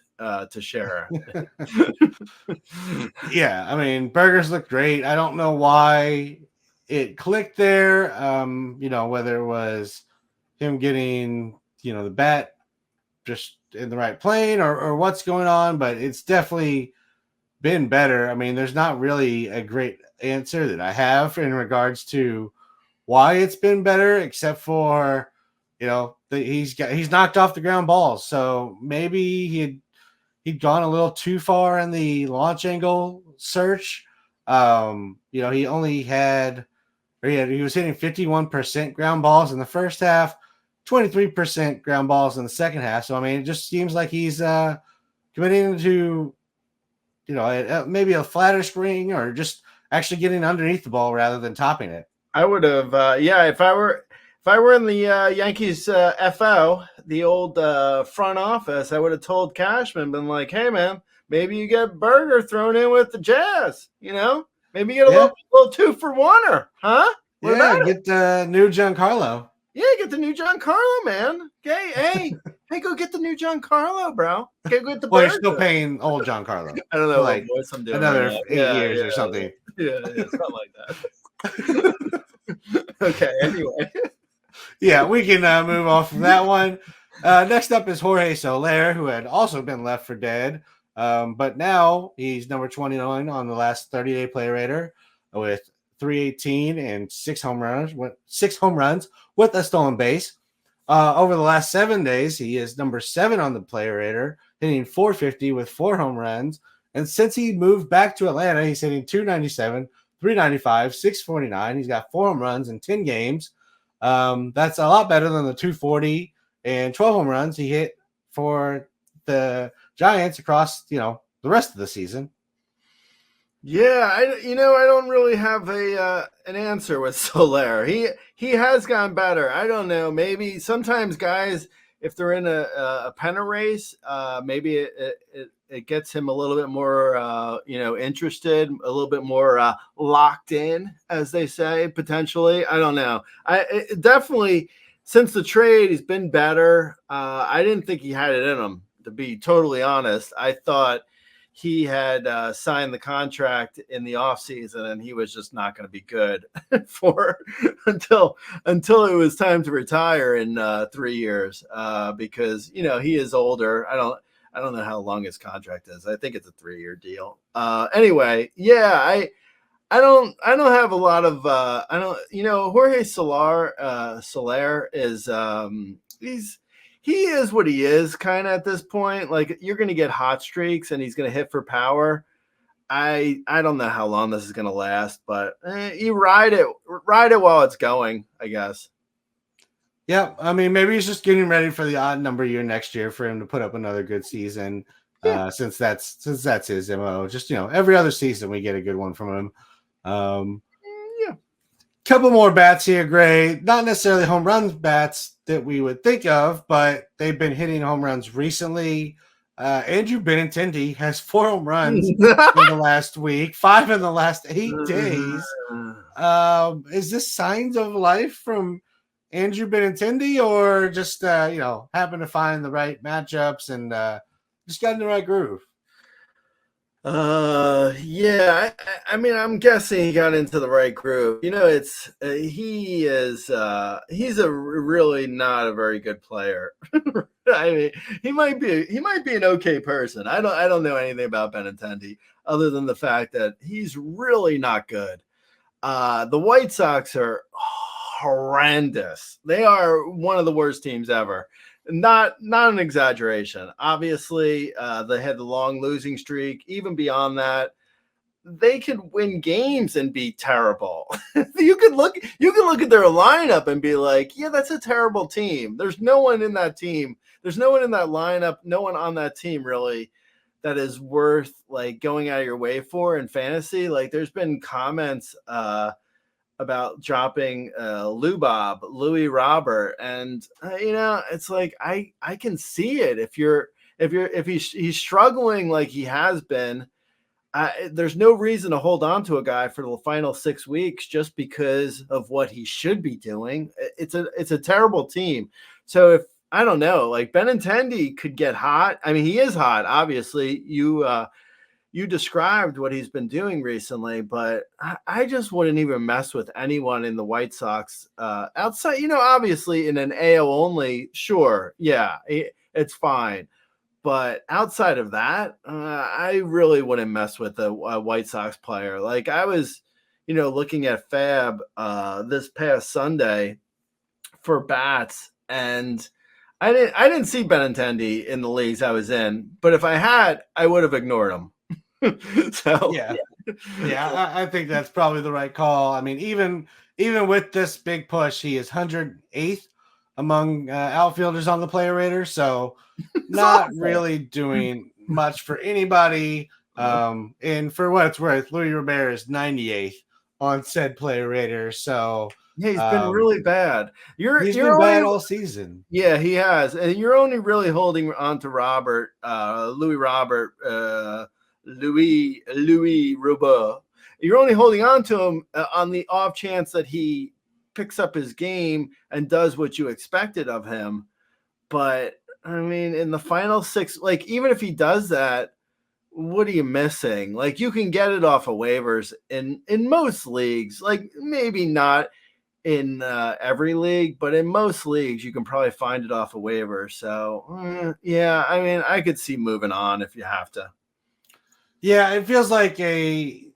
Teixeira. Yeah. I mean, Berger's looked great. I don't know why it clicked there. Whether it was him getting, the bat just in the right plane or what's going on, but it's definitely been better. I mean, there's not really a great answer that I have in regards to why it's been better, except for, he's knocked off the ground balls. So maybe he'd gone a little too far in the launch angle search. He only he was hitting 51% ground balls in the first half, 23% ground balls in the second half. So, I mean, it just seems like he's committing to, maybe a flatter swing or just actually getting underneath the ball rather than topping it. I would have, if I were in the Yankees FO, the old front office, I would have told Cashman, been like, hey, man, maybe you get Berger thrown in with the Jazz, Maybe you get a little 2-for-1er, huh? Get the new Giancarlo. Yeah, get the new Giancarlo, man. Okay, hey, go get the new Giancarlo, bro. Okay, go get the. Well, you're still paying old Giancarlo. I don't know, like I'm doing another 8 years or something. Yeah, something like that. Okay, anyway. Yeah, we can move off from that one. Next up is Jorge Soler, who had also been left for dead, but now he's number 29 on the last 30-day play rater with 318 and 6 home runs with a stolen base. Over the last 7 days, he is number 7 on the player rater, hitting 450 with 4 home runs. And since he moved back to Atlanta, he's hitting 297, 395, 649. He's got 4 home runs in 10 games. That's a lot better than the 240 and 12 home runs he hit for the Giants across, the rest of the season. Yeah, I don't really have an answer with Soler. He has gotten better. I don't know. Maybe sometimes guys, if they're in a pennant race, maybe it gets him a little bit more interested, a little bit more locked in, as they say, potentially. I don't know. Definitely since the trade, he's been better. I didn't think he had it in him, to be totally honest. I thought he had signed the contract in the offseason and he was just not going to be good for until it was time to retire in 3 years because he is older. I don't know how long his contract is. I think it's a 3-year deal. Anyway, yeah, I don't have a lot of I don't Jorge Soler is he is what he is kind of at this point. Like, you're going to get hot streaks and he's going to hit for power. I don't know how long this is going to last, but you ride it while it's going, I guess. Yeah, I mean, maybe he's just getting ready for the odd number year next year for him to put up another good season. Yeah. Since that's his MO. Just every other season we get a good one from him. Yeah. Couple more bats here, Gray. Not necessarily home run bats that we would think of, but they've been hitting home runs recently. Andrew Benintendi has 4 home runs in the last week, 5 in the last 8 days. Is this signs of life from Andrew Benintendi, or just happen to find the right matchups and just got in the right groove? Yeah, I mean, I'm guessing he got into the right groove. It's he's a really not a very good player. I mean, he might be an okay person. I don't know anything about Benintendi other than the fact that he's really not good. The White Sox are horrendous. They are one of the worst teams ever. Not an exaggeration. Obviously, they had the long losing streak. Even beyond that, they could win games and be terrible. You could look at their lineup and be like, yeah, that's a terrible team. There's no one in that team. There's no one in that lineup, no one on that team really that is worth like going out of your way for in fantasy. Like, there's been comments about dropping Louis Robert, and it's like I can see it. If he's struggling like he has been, there's no reason to hold on to a guy for the final 6 weeks just because of what he should be doing. It's a terrible team. So if I don't know, like Benintendi could get hot. I mean, he is hot. Obviously, you described what he's been doing recently, but I just wouldn't even mess with anyone in the White Sox outside. Obviously in an AL only, sure, yeah, it's fine. But outside of that, I really wouldn't mess with a White Sox player. Like, I was, looking at Fab this past Sunday for bats, and I didn't see Benintendi in the leagues I was in. But if I had, I would have ignored him. So yeah, I think that's probably the right call. I mean, even with this big push, he is 108th among outfielders on the player rater, so not really doing much for anybody. And for what it's worth, Louis Robert is 98th on said player rater. So yeah, he's been really bad. He's been bad all season. Yeah, he has, and you're only really holding on to Louis Robert. Louis Robert. You're only holding on to him on the off chance that he picks up his game and does what you expected of him. But I mean, in the final 6, like, even if he does that, what are you missing? Like, you can get it off of waivers in most leagues. Like, maybe not in every league, but in most leagues you can probably find it off of waivers. So yeah, I mean, I could see moving on if you have to. Yeah, it feels like it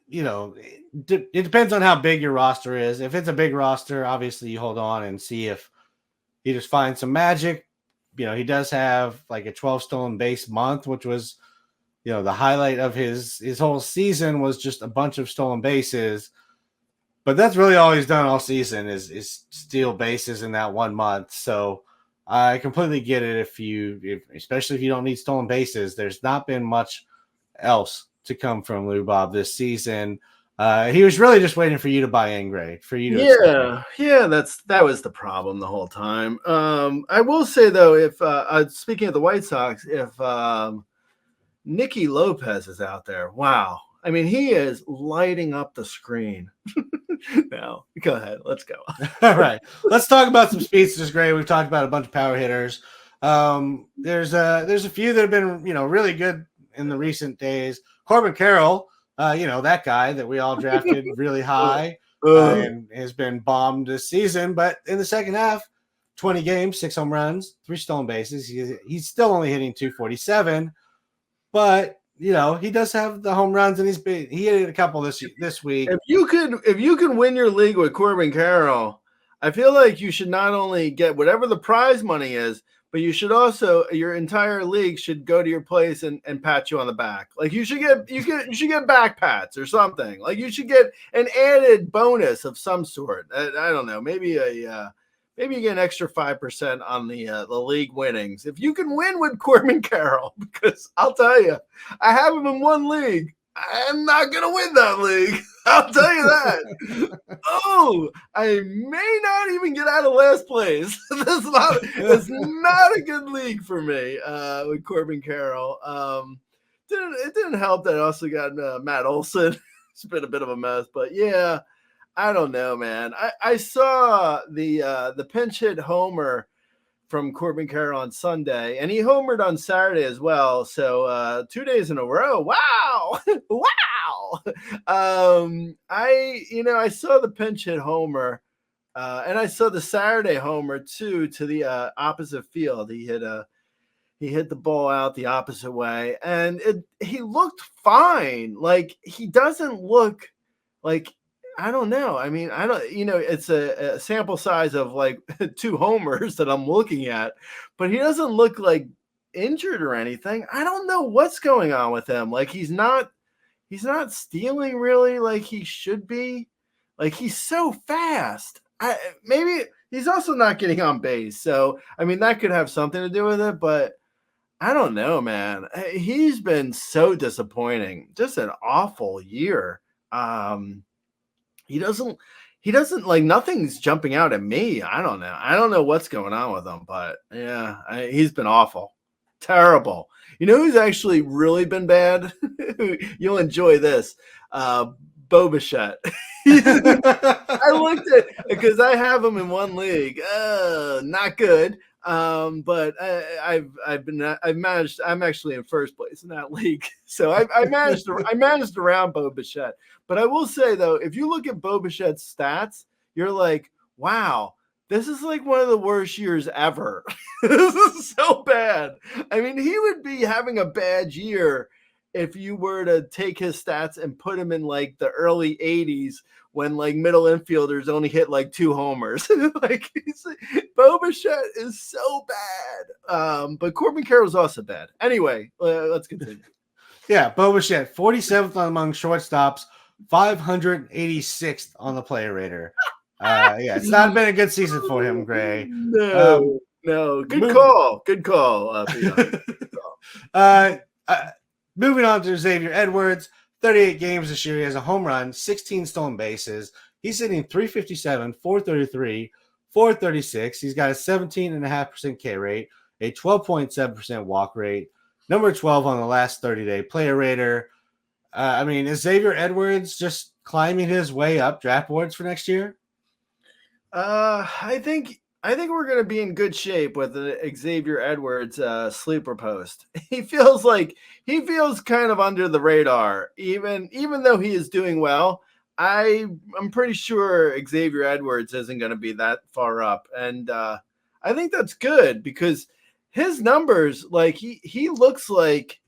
depends on how big your roster is. If it's a big roster, obviously you hold on and see if he just finds some magic. He does have like a 12 stolen base month, which was, the highlight of his whole season was just a bunch of stolen bases. But that's really all he's done all season is steal bases in that 1 month. So I completely get it especially if you don't need stolen bases. There's not been much else to come from Lou Bob this season. He was really just waiting for you to buy in, Gray, for you to that was the problem the whole time. I will say though, if speaking of the White Sox, if Nicky Lopez is out there, wow. I mean, he is lighting up the screen. Now, go ahead. Let's go. All right. Let's talk about some speedsters, Gray. We've talked about a bunch of power hitters. There's a few that have been, really good in the recent days. Corbin Carroll, that guy that we all drafted really high and has been bombed this season. But in the second half, 20 games, 6 home runs, 3 stolen bases. He's still only hitting 247, but he does have the home runs, and he hit a couple this week. If you could win your league with Corbin Carroll, I feel like you should not only get whatever the prize money is, but you should also, your entire league should go to your place and pat you on the back. Like you should get back pats or something. Like you should get an added bonus of some sort. I don't know, maybe maybe you get an extra 5% on the league winnings if you can win with Corbin Carroll. Because I'll tell you, I have him in one league. I'm not gonna win that league. I'll tell you that. I may not even get out of last place. It's not a good league for me with Corbin Carroll. It didn't help that I also got Matt Olson. It's been a bit of a mess, but yeah, I don't know, man. I saw the pinch hit homer from Corbin Carroll on Sunday, and he homered on Saturday as well. So 2 days in a row. Wow. Wow. I saw the pinch hit homer, and I saw the Saturday homer too, to the opposite field. He hit the ball out the opposite way, and he looked fine. Like he doesn't look like, I don't know. I mean, it's a sample size of like 2 homers that I'm looking at, but he doesn't look like injured or anything. I don't know what's going on with him. Like he's not stealing really like he should be. Like he's so fast. Maybe he's also not getting on base. So, I mean, that could have something to do with it, but I don't know, man. He's been so disappointing. Just an awful year. He doesn't like, nothing's jumping out at me. I don't know. I don't know what's going on with him, but yeah, he's been awful. Terrible. You know who's actually really been bad? You'll enjoy this. Bo Bichette. I looked at, because I have him in one league. Not good. But I've managed. I'm actually in first place in that league, so I managed around Bo Bichette. But I will say though, if you look at Bo Bichette's stats, you're like, wow, this is like one of the worst years ever. This is so bad. I mean, he would be having a bad year if you were to take his stats and put him in like the early 80s when like middle infielders only hit like 2 homers. Like Bo Bichette is so bad. But Corbin Carroll's also bad. Anyway, let's continue. Yeah, Bo Bichette, 47th among shortstops, 586th on the player rater. It's not been a good season for him, Gray. No. Good call. Good call. Moving on to Xavier Edwards, 38 games this year. He has a home run, 16 stolen bases. He's hitting 357, 433, 436. He's got a 17.5% K rate, a 12.7% walk rate, number 12 on the last 30-day player rater. Is Xavier Edwards just climbing his way up draft boards for next year? I think we're going to be in good shape with the Xavier Edwards sleeper post. He feels kind of under the radar, even though he is doing well. I'm pretty sure Xavier Edwards isn't going to be that far up, and I think that's good because his numbers, like he looks like,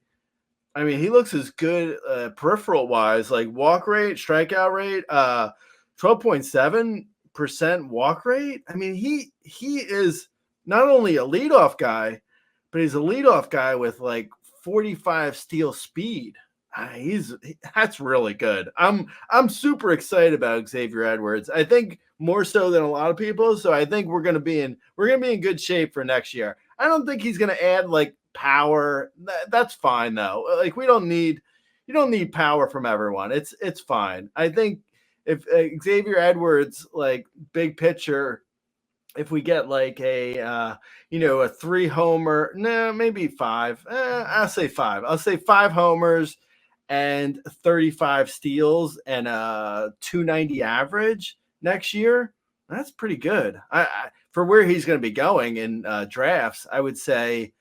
he looks as good peripheral wise, like walk rate, strikeout rate, 12.7% walk rate. I mean, he is not only a leadoff guy, but he's a leadoff guy with like 45 steal speed. That's really good. I'm super excited about Xavier Edwards. I think more so than a lot of people. So I think we're gonna be in good shape for next year. I don't think he's gonna add like power. That's fine though. Like we don't need need power from everyone. It's fine. I think if Xavier Edwards, like big picture, if we get like a 3 homer, no, maybe 5. I'll say 5. I'll say 5 homers and 35 steals and a 290 average next year. That's pretty good. For where he's going to be going in drafts, I would say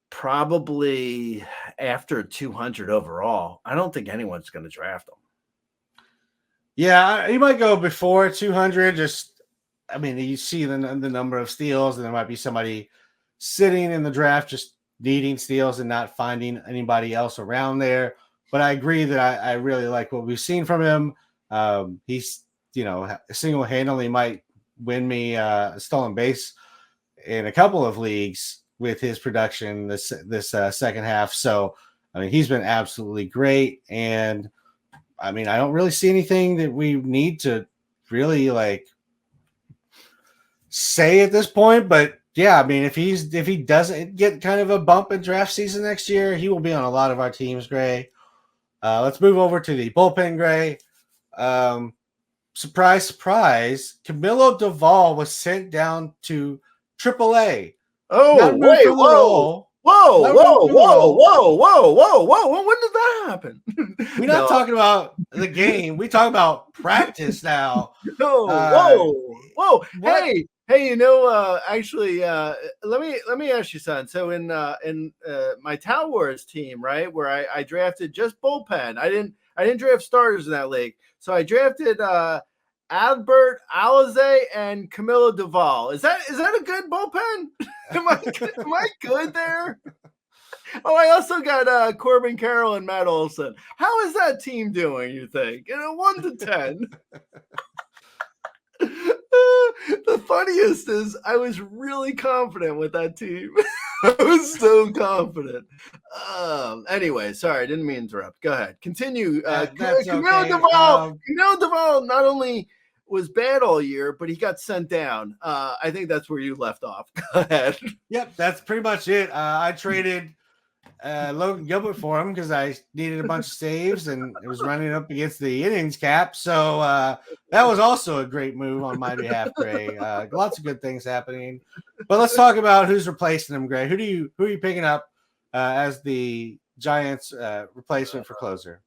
probably after 200 overall. I don't think anyone's going to draft him. Yeah, he might go before 200. You see the number of steals, and there might be somebody sitting in the draft just needing steals and not finding anybody else around there. But I agree that I really like what we've seen from him. He's, single-handedly might win me a stolen base in a couple of leagues with his production this second half. So, he's been absolutely great. And, I don't really see anything that we need to really, say at this point. But, yeah, if he doesn't get kind of a bump in draft season next year, he will be on a lot of our teams, Gray. Let's move over to the bullpen, Gray. Surprise, surprise. Camilo Doval was sent down to AAA. Oh, wait, whoa. Whoa. When did that happen? We're not talking about the game. We talk about practice now. Whoa. Hey, actually, let me ask you something. So in my Town Wars team, right, where I drafted just bullpen. I didn't draft starters in that league. So I drafted Albert Alizé and Camilo Doval. Is that a good bullpen? Am I good there? Oh, I also got Corbin, Carroll, and Matt Olson. How is that team doing, you think? 1 to 10. The funniest is I was really confident with that team. I was so confident. Anyway, sorry, I didn't mean to interrupt. Go ahead. Continue. Camilo Doval not only was bad all year, but he got sent down. I think that's where you left off. Go ahead. Yep, that's pretty much it. I traded Logan Gilbert for him because I needed a bunch of saves and it was running up against the innings cap. So that was also a great move on my behalf, Gray. Lots of good things happening. But let's talk about who's replacing him, Gray. Who are you picking up as the Giants replacement for closer?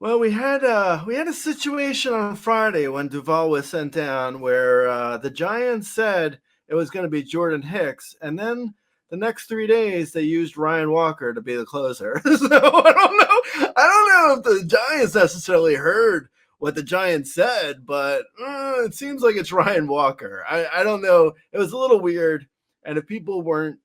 Well, we had a situation on Friday when Doval was sent down where the Giants said it was going to be Jordan Hicks, and then the next 3 days they used Ryan Walker to be the closer. So I don't know if the Giants necessarily heard what the Giants said, but it seems like it's Ryan Walker. I don't know. It was a little weird, and if people weren't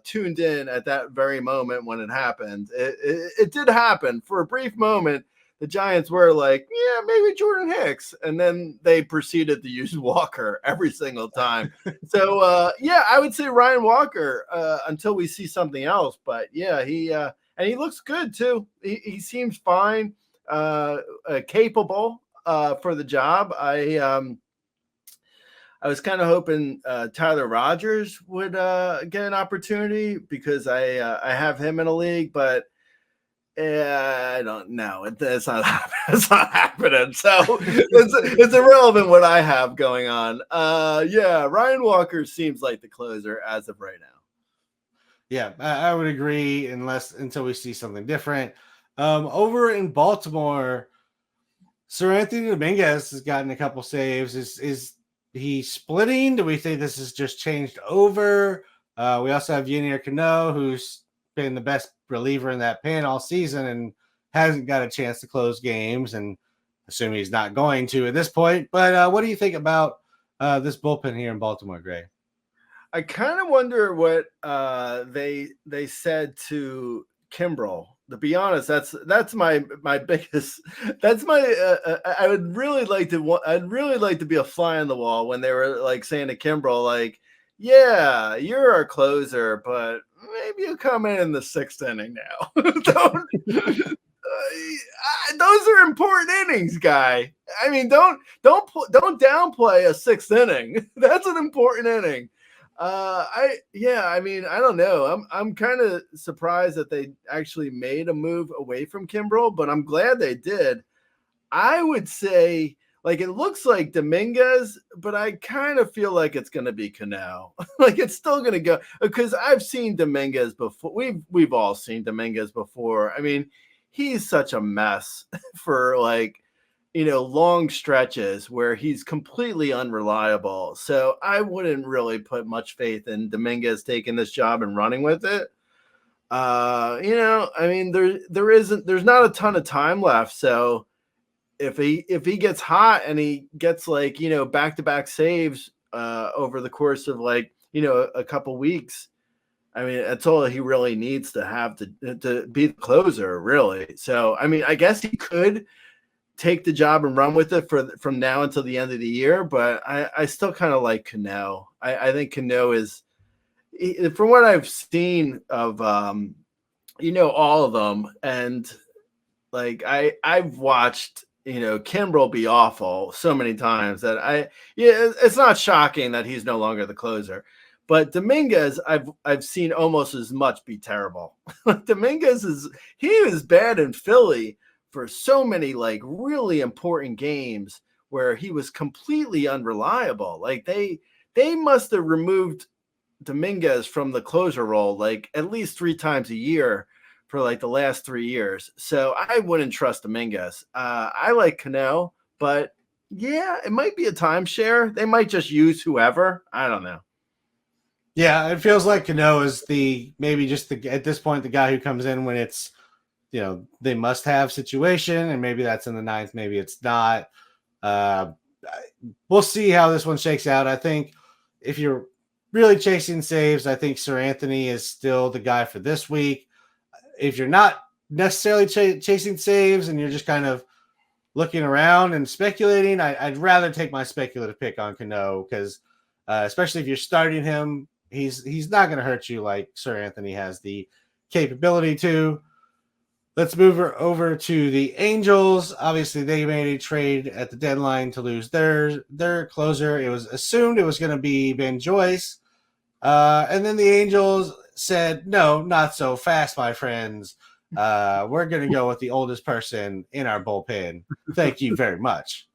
tuned in at that very moment when it happened, it did happen for a brief moment. The Giants were like, yeah, maybe Jordan Hicks. And then they proceeded to use Walker every single time. So, I would say Ryan Walker until we see something else. But, yeah, he looks good, too. He seems fine, capable for the job. I was kind of hoping Tyler Rogers would get an opportunity because I have him in a league, but I don't know. It's not happening. So it's irrelevant what I have going on. Ryan Walker seems like the closer as of right now. Yeah, I would agree until we see something different. Over in Baltimore, Sir Anthony Dominguez has gotten a couple saves. Is he splitting? Do we think this has just changed over? We also have Yennier Cano, who's been the best reliever in that pen all season and hasn't got a chance to close games, and assuming he's not going to at this point. But what do you think about this bullpen here in Baltimore, Gray? I kind of wonder what they said to Kimbrel. To be honest, that's my biggest. That's my. I would really like to. I'd really like to be a fly on the wall when they were like saying to Kimbrel, like, "Yeah, you're our closer, but maybe you come in the 6th inning now." Those are important innings, guy. Don't downplay a 6th inning. That's an important inning. I mean, I don't know. I'm kind of surprised that they actually made a move away from Kimbrel, but I'm glad they did. I would say, like, it looks like Dominguez, but I kind of feel like it's going to be Cano. Like, it's still going to go, because I've seen Dominguez before. We've all seen Dominguez before. I mean, he's such a mess for, like, long stretches where he's completely unreliable. So I wouldn't really put much faith in Dominguez taking this job and running with it. I mean, there's not a ton of time left. So if he gets hot and he gets, like, back-to-back saves over the course of, like, a couple weeks, I mean, that's all he really needs to have to be the closer, really. So, I mean, I guess he could take the job and run with it from now until the end of the year, but I still kind of like Cano. I think Cano is, from what I've seen of all of them, and like I've watched Kimbrel be awful so many times that it's not shocking that he's no longer the closer. But Dominguez, I've seen almost as much be terrible. Dominguez he was bad in Philly for so many, like, really important games where he was completely unreliable. Like, they must have removed Dominguez from the closer role like at least 3 times a year for, like, the last 3 years. So I wouldn't trust Dominguez. I like Cano, but yeah, it might be a timeshare. They might just use whoever. I don't know. Yeah, it feels like Cano is at this point, the guy who comes in when it's, they must have situation, and maybe that's in the 9th, maybe it's not. We'll see how this one shakes out. I think if you're really chasing saves, I think Sir Anthony is still the guy for this week. If you're not necessarily chasing saves and you're just kind of looking around and speculating, I'd rather take my speculative pick on Cano, because especially if you're starting him, he's not going to hurt you like Sir Anthony has the capability to. Let's move over to the Angels. Obviously, they made a trade at the deadline to lose their closer. It was assumed it was going to be Ben Joyce. And then the Angels said, no, not so fast, my friends. We're going to go with the oldest person in our bullpen. Thank you very much.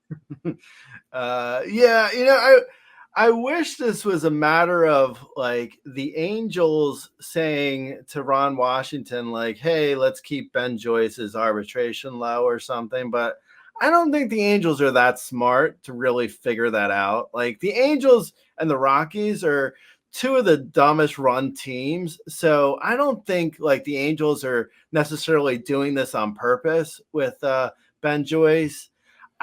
I wish this was a matter of, like, the Angels saying to Ron Washington, like, hey, let's keep Ben Joyce's arbitration low or something. But I don't think the Angels are that smart to really figure that out. Like, the Angels and the Rockies are 2 of the dumbest run teams. So I don't think, like, the Angels are necessarily doing this on purpose with Ben Joyce.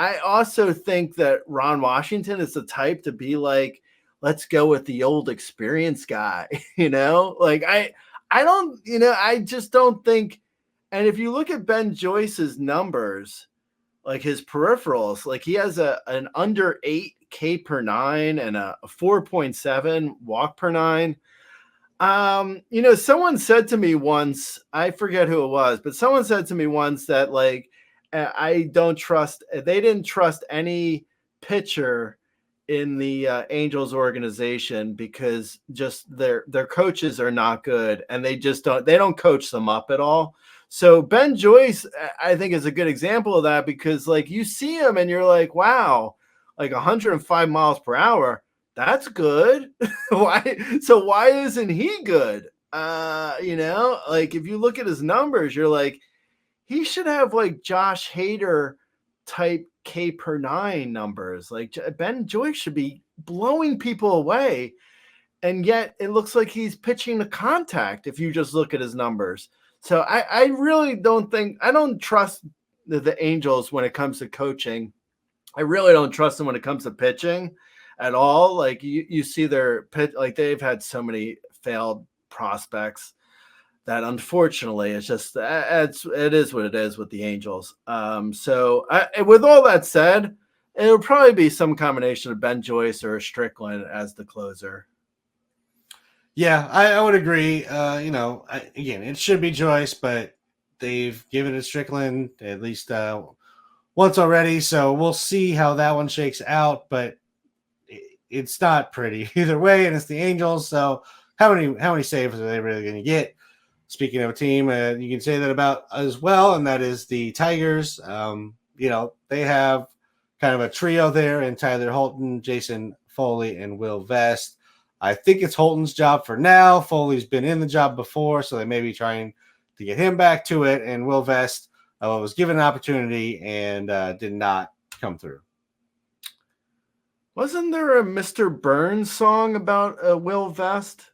I also think that Ron Washington is the type to be like, let's go with the old experienced guy, like I don't, I just don't think. And if you look at Ben Joyce's numbers, like his peripherals, like he has an under 8 K per 9 and a 4.7 walk per 9. Someone said to me once, I forget who it was, but someone said to me once that, like, they didn't trust any pitcher in the Angels organization because just their coaches are not good, and they don't coach them up at all. So Ben Joyce, I think, is a good example of that, because, like, you see him and you're like, wow, like 105 miles per hour. That's good. Why isn't he good? Like, if you look at his numbers, you're like, he should have, like, Josh Hader type K per 9 numbers. Like, Ben Joyce should be blowing people away. And yet it looks like he's pitching to contact if you just look at his numbers. So I really don't trust the Angels when it comes to coaching. I really don't trust them when it comes to pitching at all. Like, you see their pitch, like, they've had so many failed prospects that, unfortunately, it's just, it is what it is with the Angels. So with all that said, it'll probably be some combination of Ben Joyce or Strickland as the closer. Yeah, I would agree. Again, it should be Joyce, but they've given it Strickland at least once already. So we'll see how that one shakes out. But it's not pretty either way, and it's the Angels. So how many saves are they really going to get? Speaking of a team, you can say that about as well, and that is the Tigers. They have kind of a trio there in Tyler Holton, Jason Foley, and Will Vest. I think it's Holton's job for now. Foley's been in the job before, so they may be trying to get him back to it. And Will Vest was given an opportunity and did not come through. Wasn't there a Mr. Burns song about Will Vest?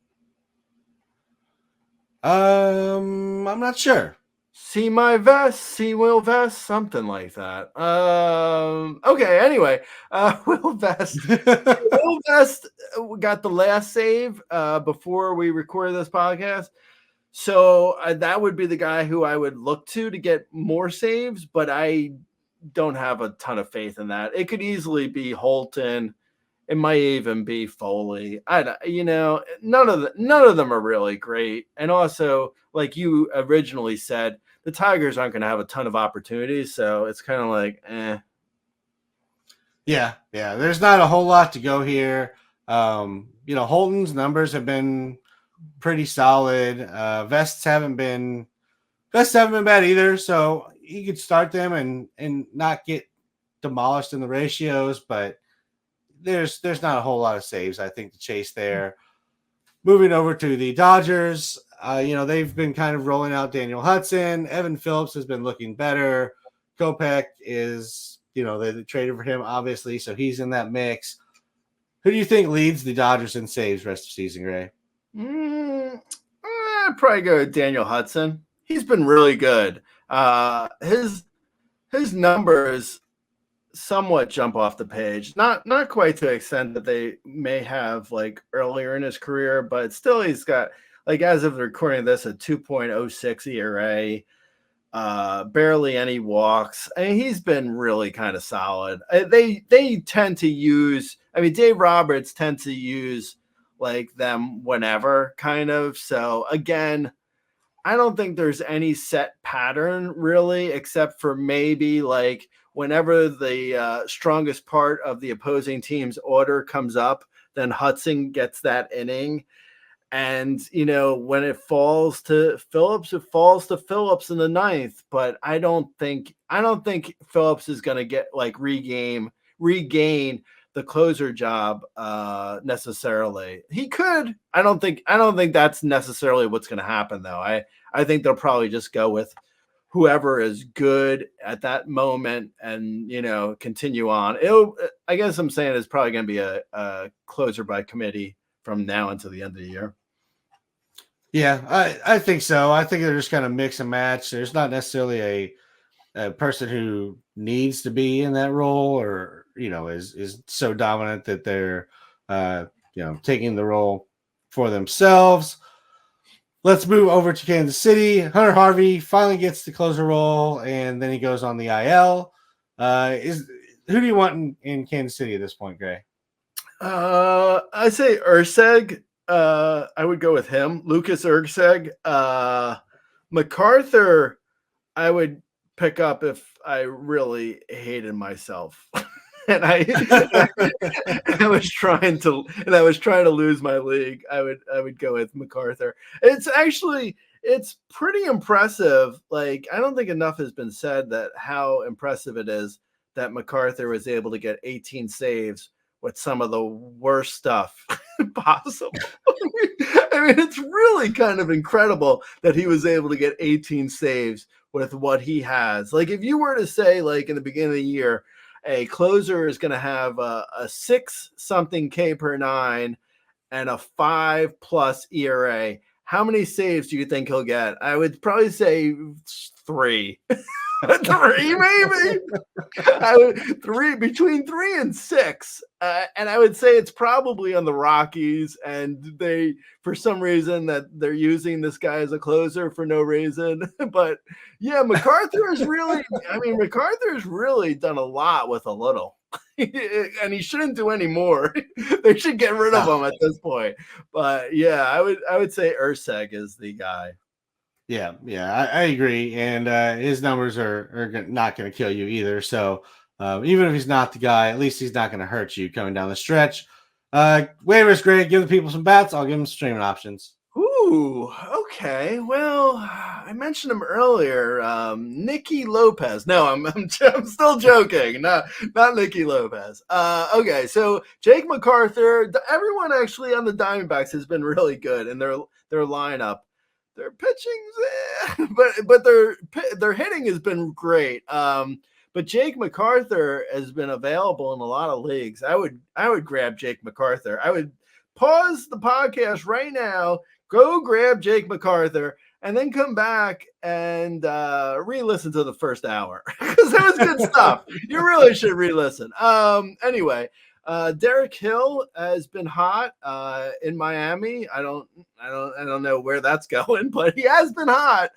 I'm not sure. See my vest, see Will Vest, something like that. Okay, anyway, Will Vest. Will Vest got the last save before we recorded this podcast. So that would be the guy who I would look to get more saves, but I don't have a ton of faith in that. It could easily be Holton. It might even be Foley. None of them are really great. And also, like you originally said, the Tigers aren't going to have a ton of opportunities, so it's kind of like, eh. Yeah. There's not a whole lot to go here. Holton's numbers have been pretty solid. Vests haven't been bad either. So you could start them and not get demolished in the ratios, but there's not a whole lot of saves, I think, to chase there. Moving over to the Dodgers, they've been kind of rolling out Daniel Hudson. Evan Phillips has been looking better. Kopech is, they traded for him, obviously, so he's in that mix. Who do you think leads the Dodgers in saves rest of season, Gray? I'd probably go with Daniel Hudson. He's been really good. His numbers somewhat jump off the page. Not quite to the extent that they may have like earlier in his career, but still he's got, like, as of the recording of this, a 2.06 ERA, barely any walks. I mean, he's been really kind of solid. They tend to use, Dave Roberts tends to use like them whenever, kind of. So again, I don't think there's any set pattern really, except for maybe like whenever the strongest part of the opposing team's order comes up, then Hudson gets that inning. And, when it falls to Phillips, it falls to Phillips in the ninth. But I don't think Phillips is going to get like regain the closer job necessarily. He could. I don't think that's necessarily what's going to happen, though. I think they'll probably just go with whoever is good at that moment and, continue on. I guess I'm saying it's probably going to be a closer by committee from now until the end of the year. Yeah, I think so. I think they're just kind of mix and match. There's not necessarily a person who needs to be in that role or, is so dominant that they're, taking the role for themselves. Let's move over to Kansas City. Hunter Harvey finally gets the closer role, and then he goes on the IL. Who do you want in Kansas City at this point, Gray? I say Urseg. I would go with him. Lucas Urseg. MacArthur, I would pick up if I really hated myself. And I was trying to lose my league. I would go with MacArthur. It's pretty impressive. Like, I don't think enough has been said that how impressive it is that MacArthur was able to get 18 saves with some of the worst stuff possible. It's really kind of incredible that he was able to get 18 saves with what he has. Like, if you were to say, like, in the beginning of the year, a closer is going to have a 6-something K per 9 and a 5+ ERA, how many saves do you think he'll get? I would probably say 3. 3 maybe. Between 3 and 6, and I would say it's probably on the Rockies, and they, for some reason, that they're using this guy as a closer for no reason. But yeah, MacArthur has really done a lot with a little, and he shouldn't do any more. They should get rid of him at this point. But yeah, I would say Urseg is the guy. Yeah, I agree. And his numbers are not going to kill you either. So even if he's not the guy, at least he's not going to hurt you coming down the stretch. Waivers, Gray. Give the people some bats. I'll give them streaming options. Ooh, okay. Well, I mentioned him earlier. Nicky Lopez. No, I'm still joking. Not Nicky Lopez. Okay, so Jake MacArthur. Everyone actually on the Diamondbacks has been really good in their lineup. Their pitching's, but their hitting has been great. But Jake MacArthur has been available in a lot of leagues. I would grab Jake MacArthur. I would pause the podcast right now. Go grab Jake MacArthur and then come back and re-listen to the first hour because that was good stuff. You really should re-listen. Anyway, Derek Hill has been hot in Miami. I don't know where that's going, but he has been hot.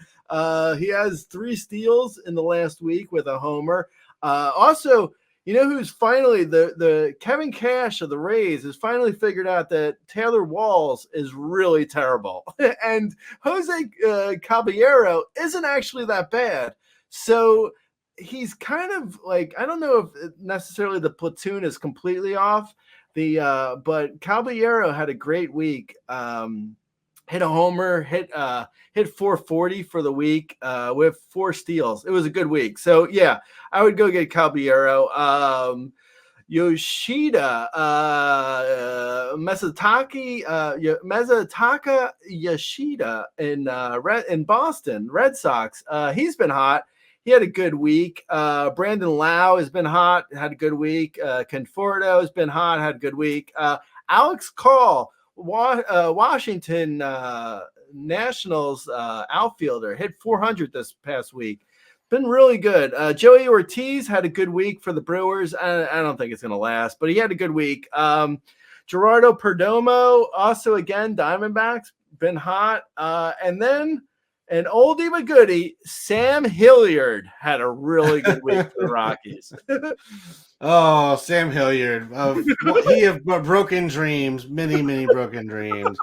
He has 3 steals in the last week with a homer. Also, you know who's finally the Kevin Cash of the Rays has finally figured out that Taylor Walls is really terrible, and Jose Caballero isn't actually that bad. So he's kind of like, I don't know if necessarily the platoon is completely off. But Caballero had a great week. Hit a homer, hit 440 for the week with 4 steals. It was a good week. So yeah, I would go get Caballero. Yoshida, Mezataka Yoshida in Boston Red Sox. He's been hot. He had a good week. Brandon Lau has been hot, had a good week. Conforto has been hot, had a good week. Alex Call, Washington Nationals outfielder, hit 400 this past week. Been really good. Joey Ortiz had a good week for the Brewers. I don't think it's going to last, but he had a good week. Gerardo Perdomo, also again, Diamondbacks, been hot. And then an oldie but goodie, Sam Hilliard had a really good week for the Rockies. Oh, Sam Hilliard. He of broken dreams, many broken dreams.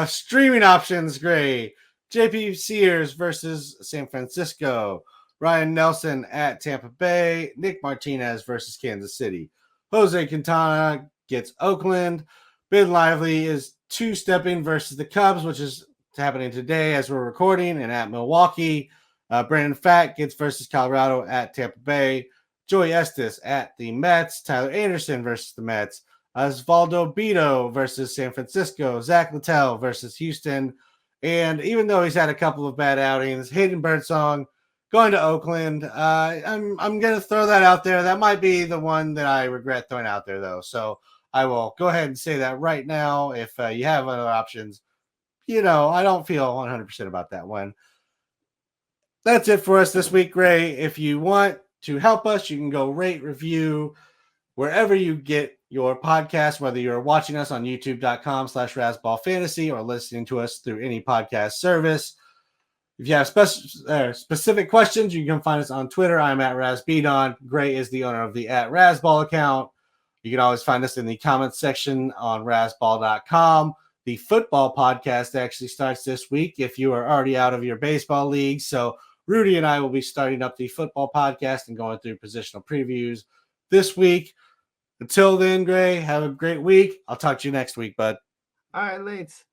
Streaming options, Gray. JP Sears versus San Francisco. Ryan Nelson at Tampa Bay. Nick Martinez versus Kansas City. Jose Quintana gets Oakland. Ben Lively is 2-stepping versus the Cubs, which is happening today as we're recording, and at Milwaukee. Brandon Fatt gets versus Colorado at Tampa Bay. Joey Estes at the Mets. Tyler Anderson versus the Mets. Osvaldo Bido versus San Francisco. Zach Littell versus Houston. And even though he's had a couple of bad outings, Hayden Birdsong going to Oakland. I'm going to throw that out there. That might be the one that I regret throwing out there, though. So I will go ahead and say that right now. If you have other options, I don't feel 100% about that one. That's it for us this week, Gray. If you want to help us, you can go rate, review, wherever you get your podcast, whether you're watching us on youtube.com/Razzball Fantasy or listening to us through any podcast service. If you have specific questions, you can find us on Twitter. I'm at RazBeadon. Gray is the owner of the @Razzball account. You can always find us in the comments section on razzball.com. The football podcast actually starts this week if you are already out of your baseball league. So Rudy and I will be starting up the football podcast and going through positional previews this week. Until then, Gray, have a great week. I'll talk to you next week, bud. All right, Lates.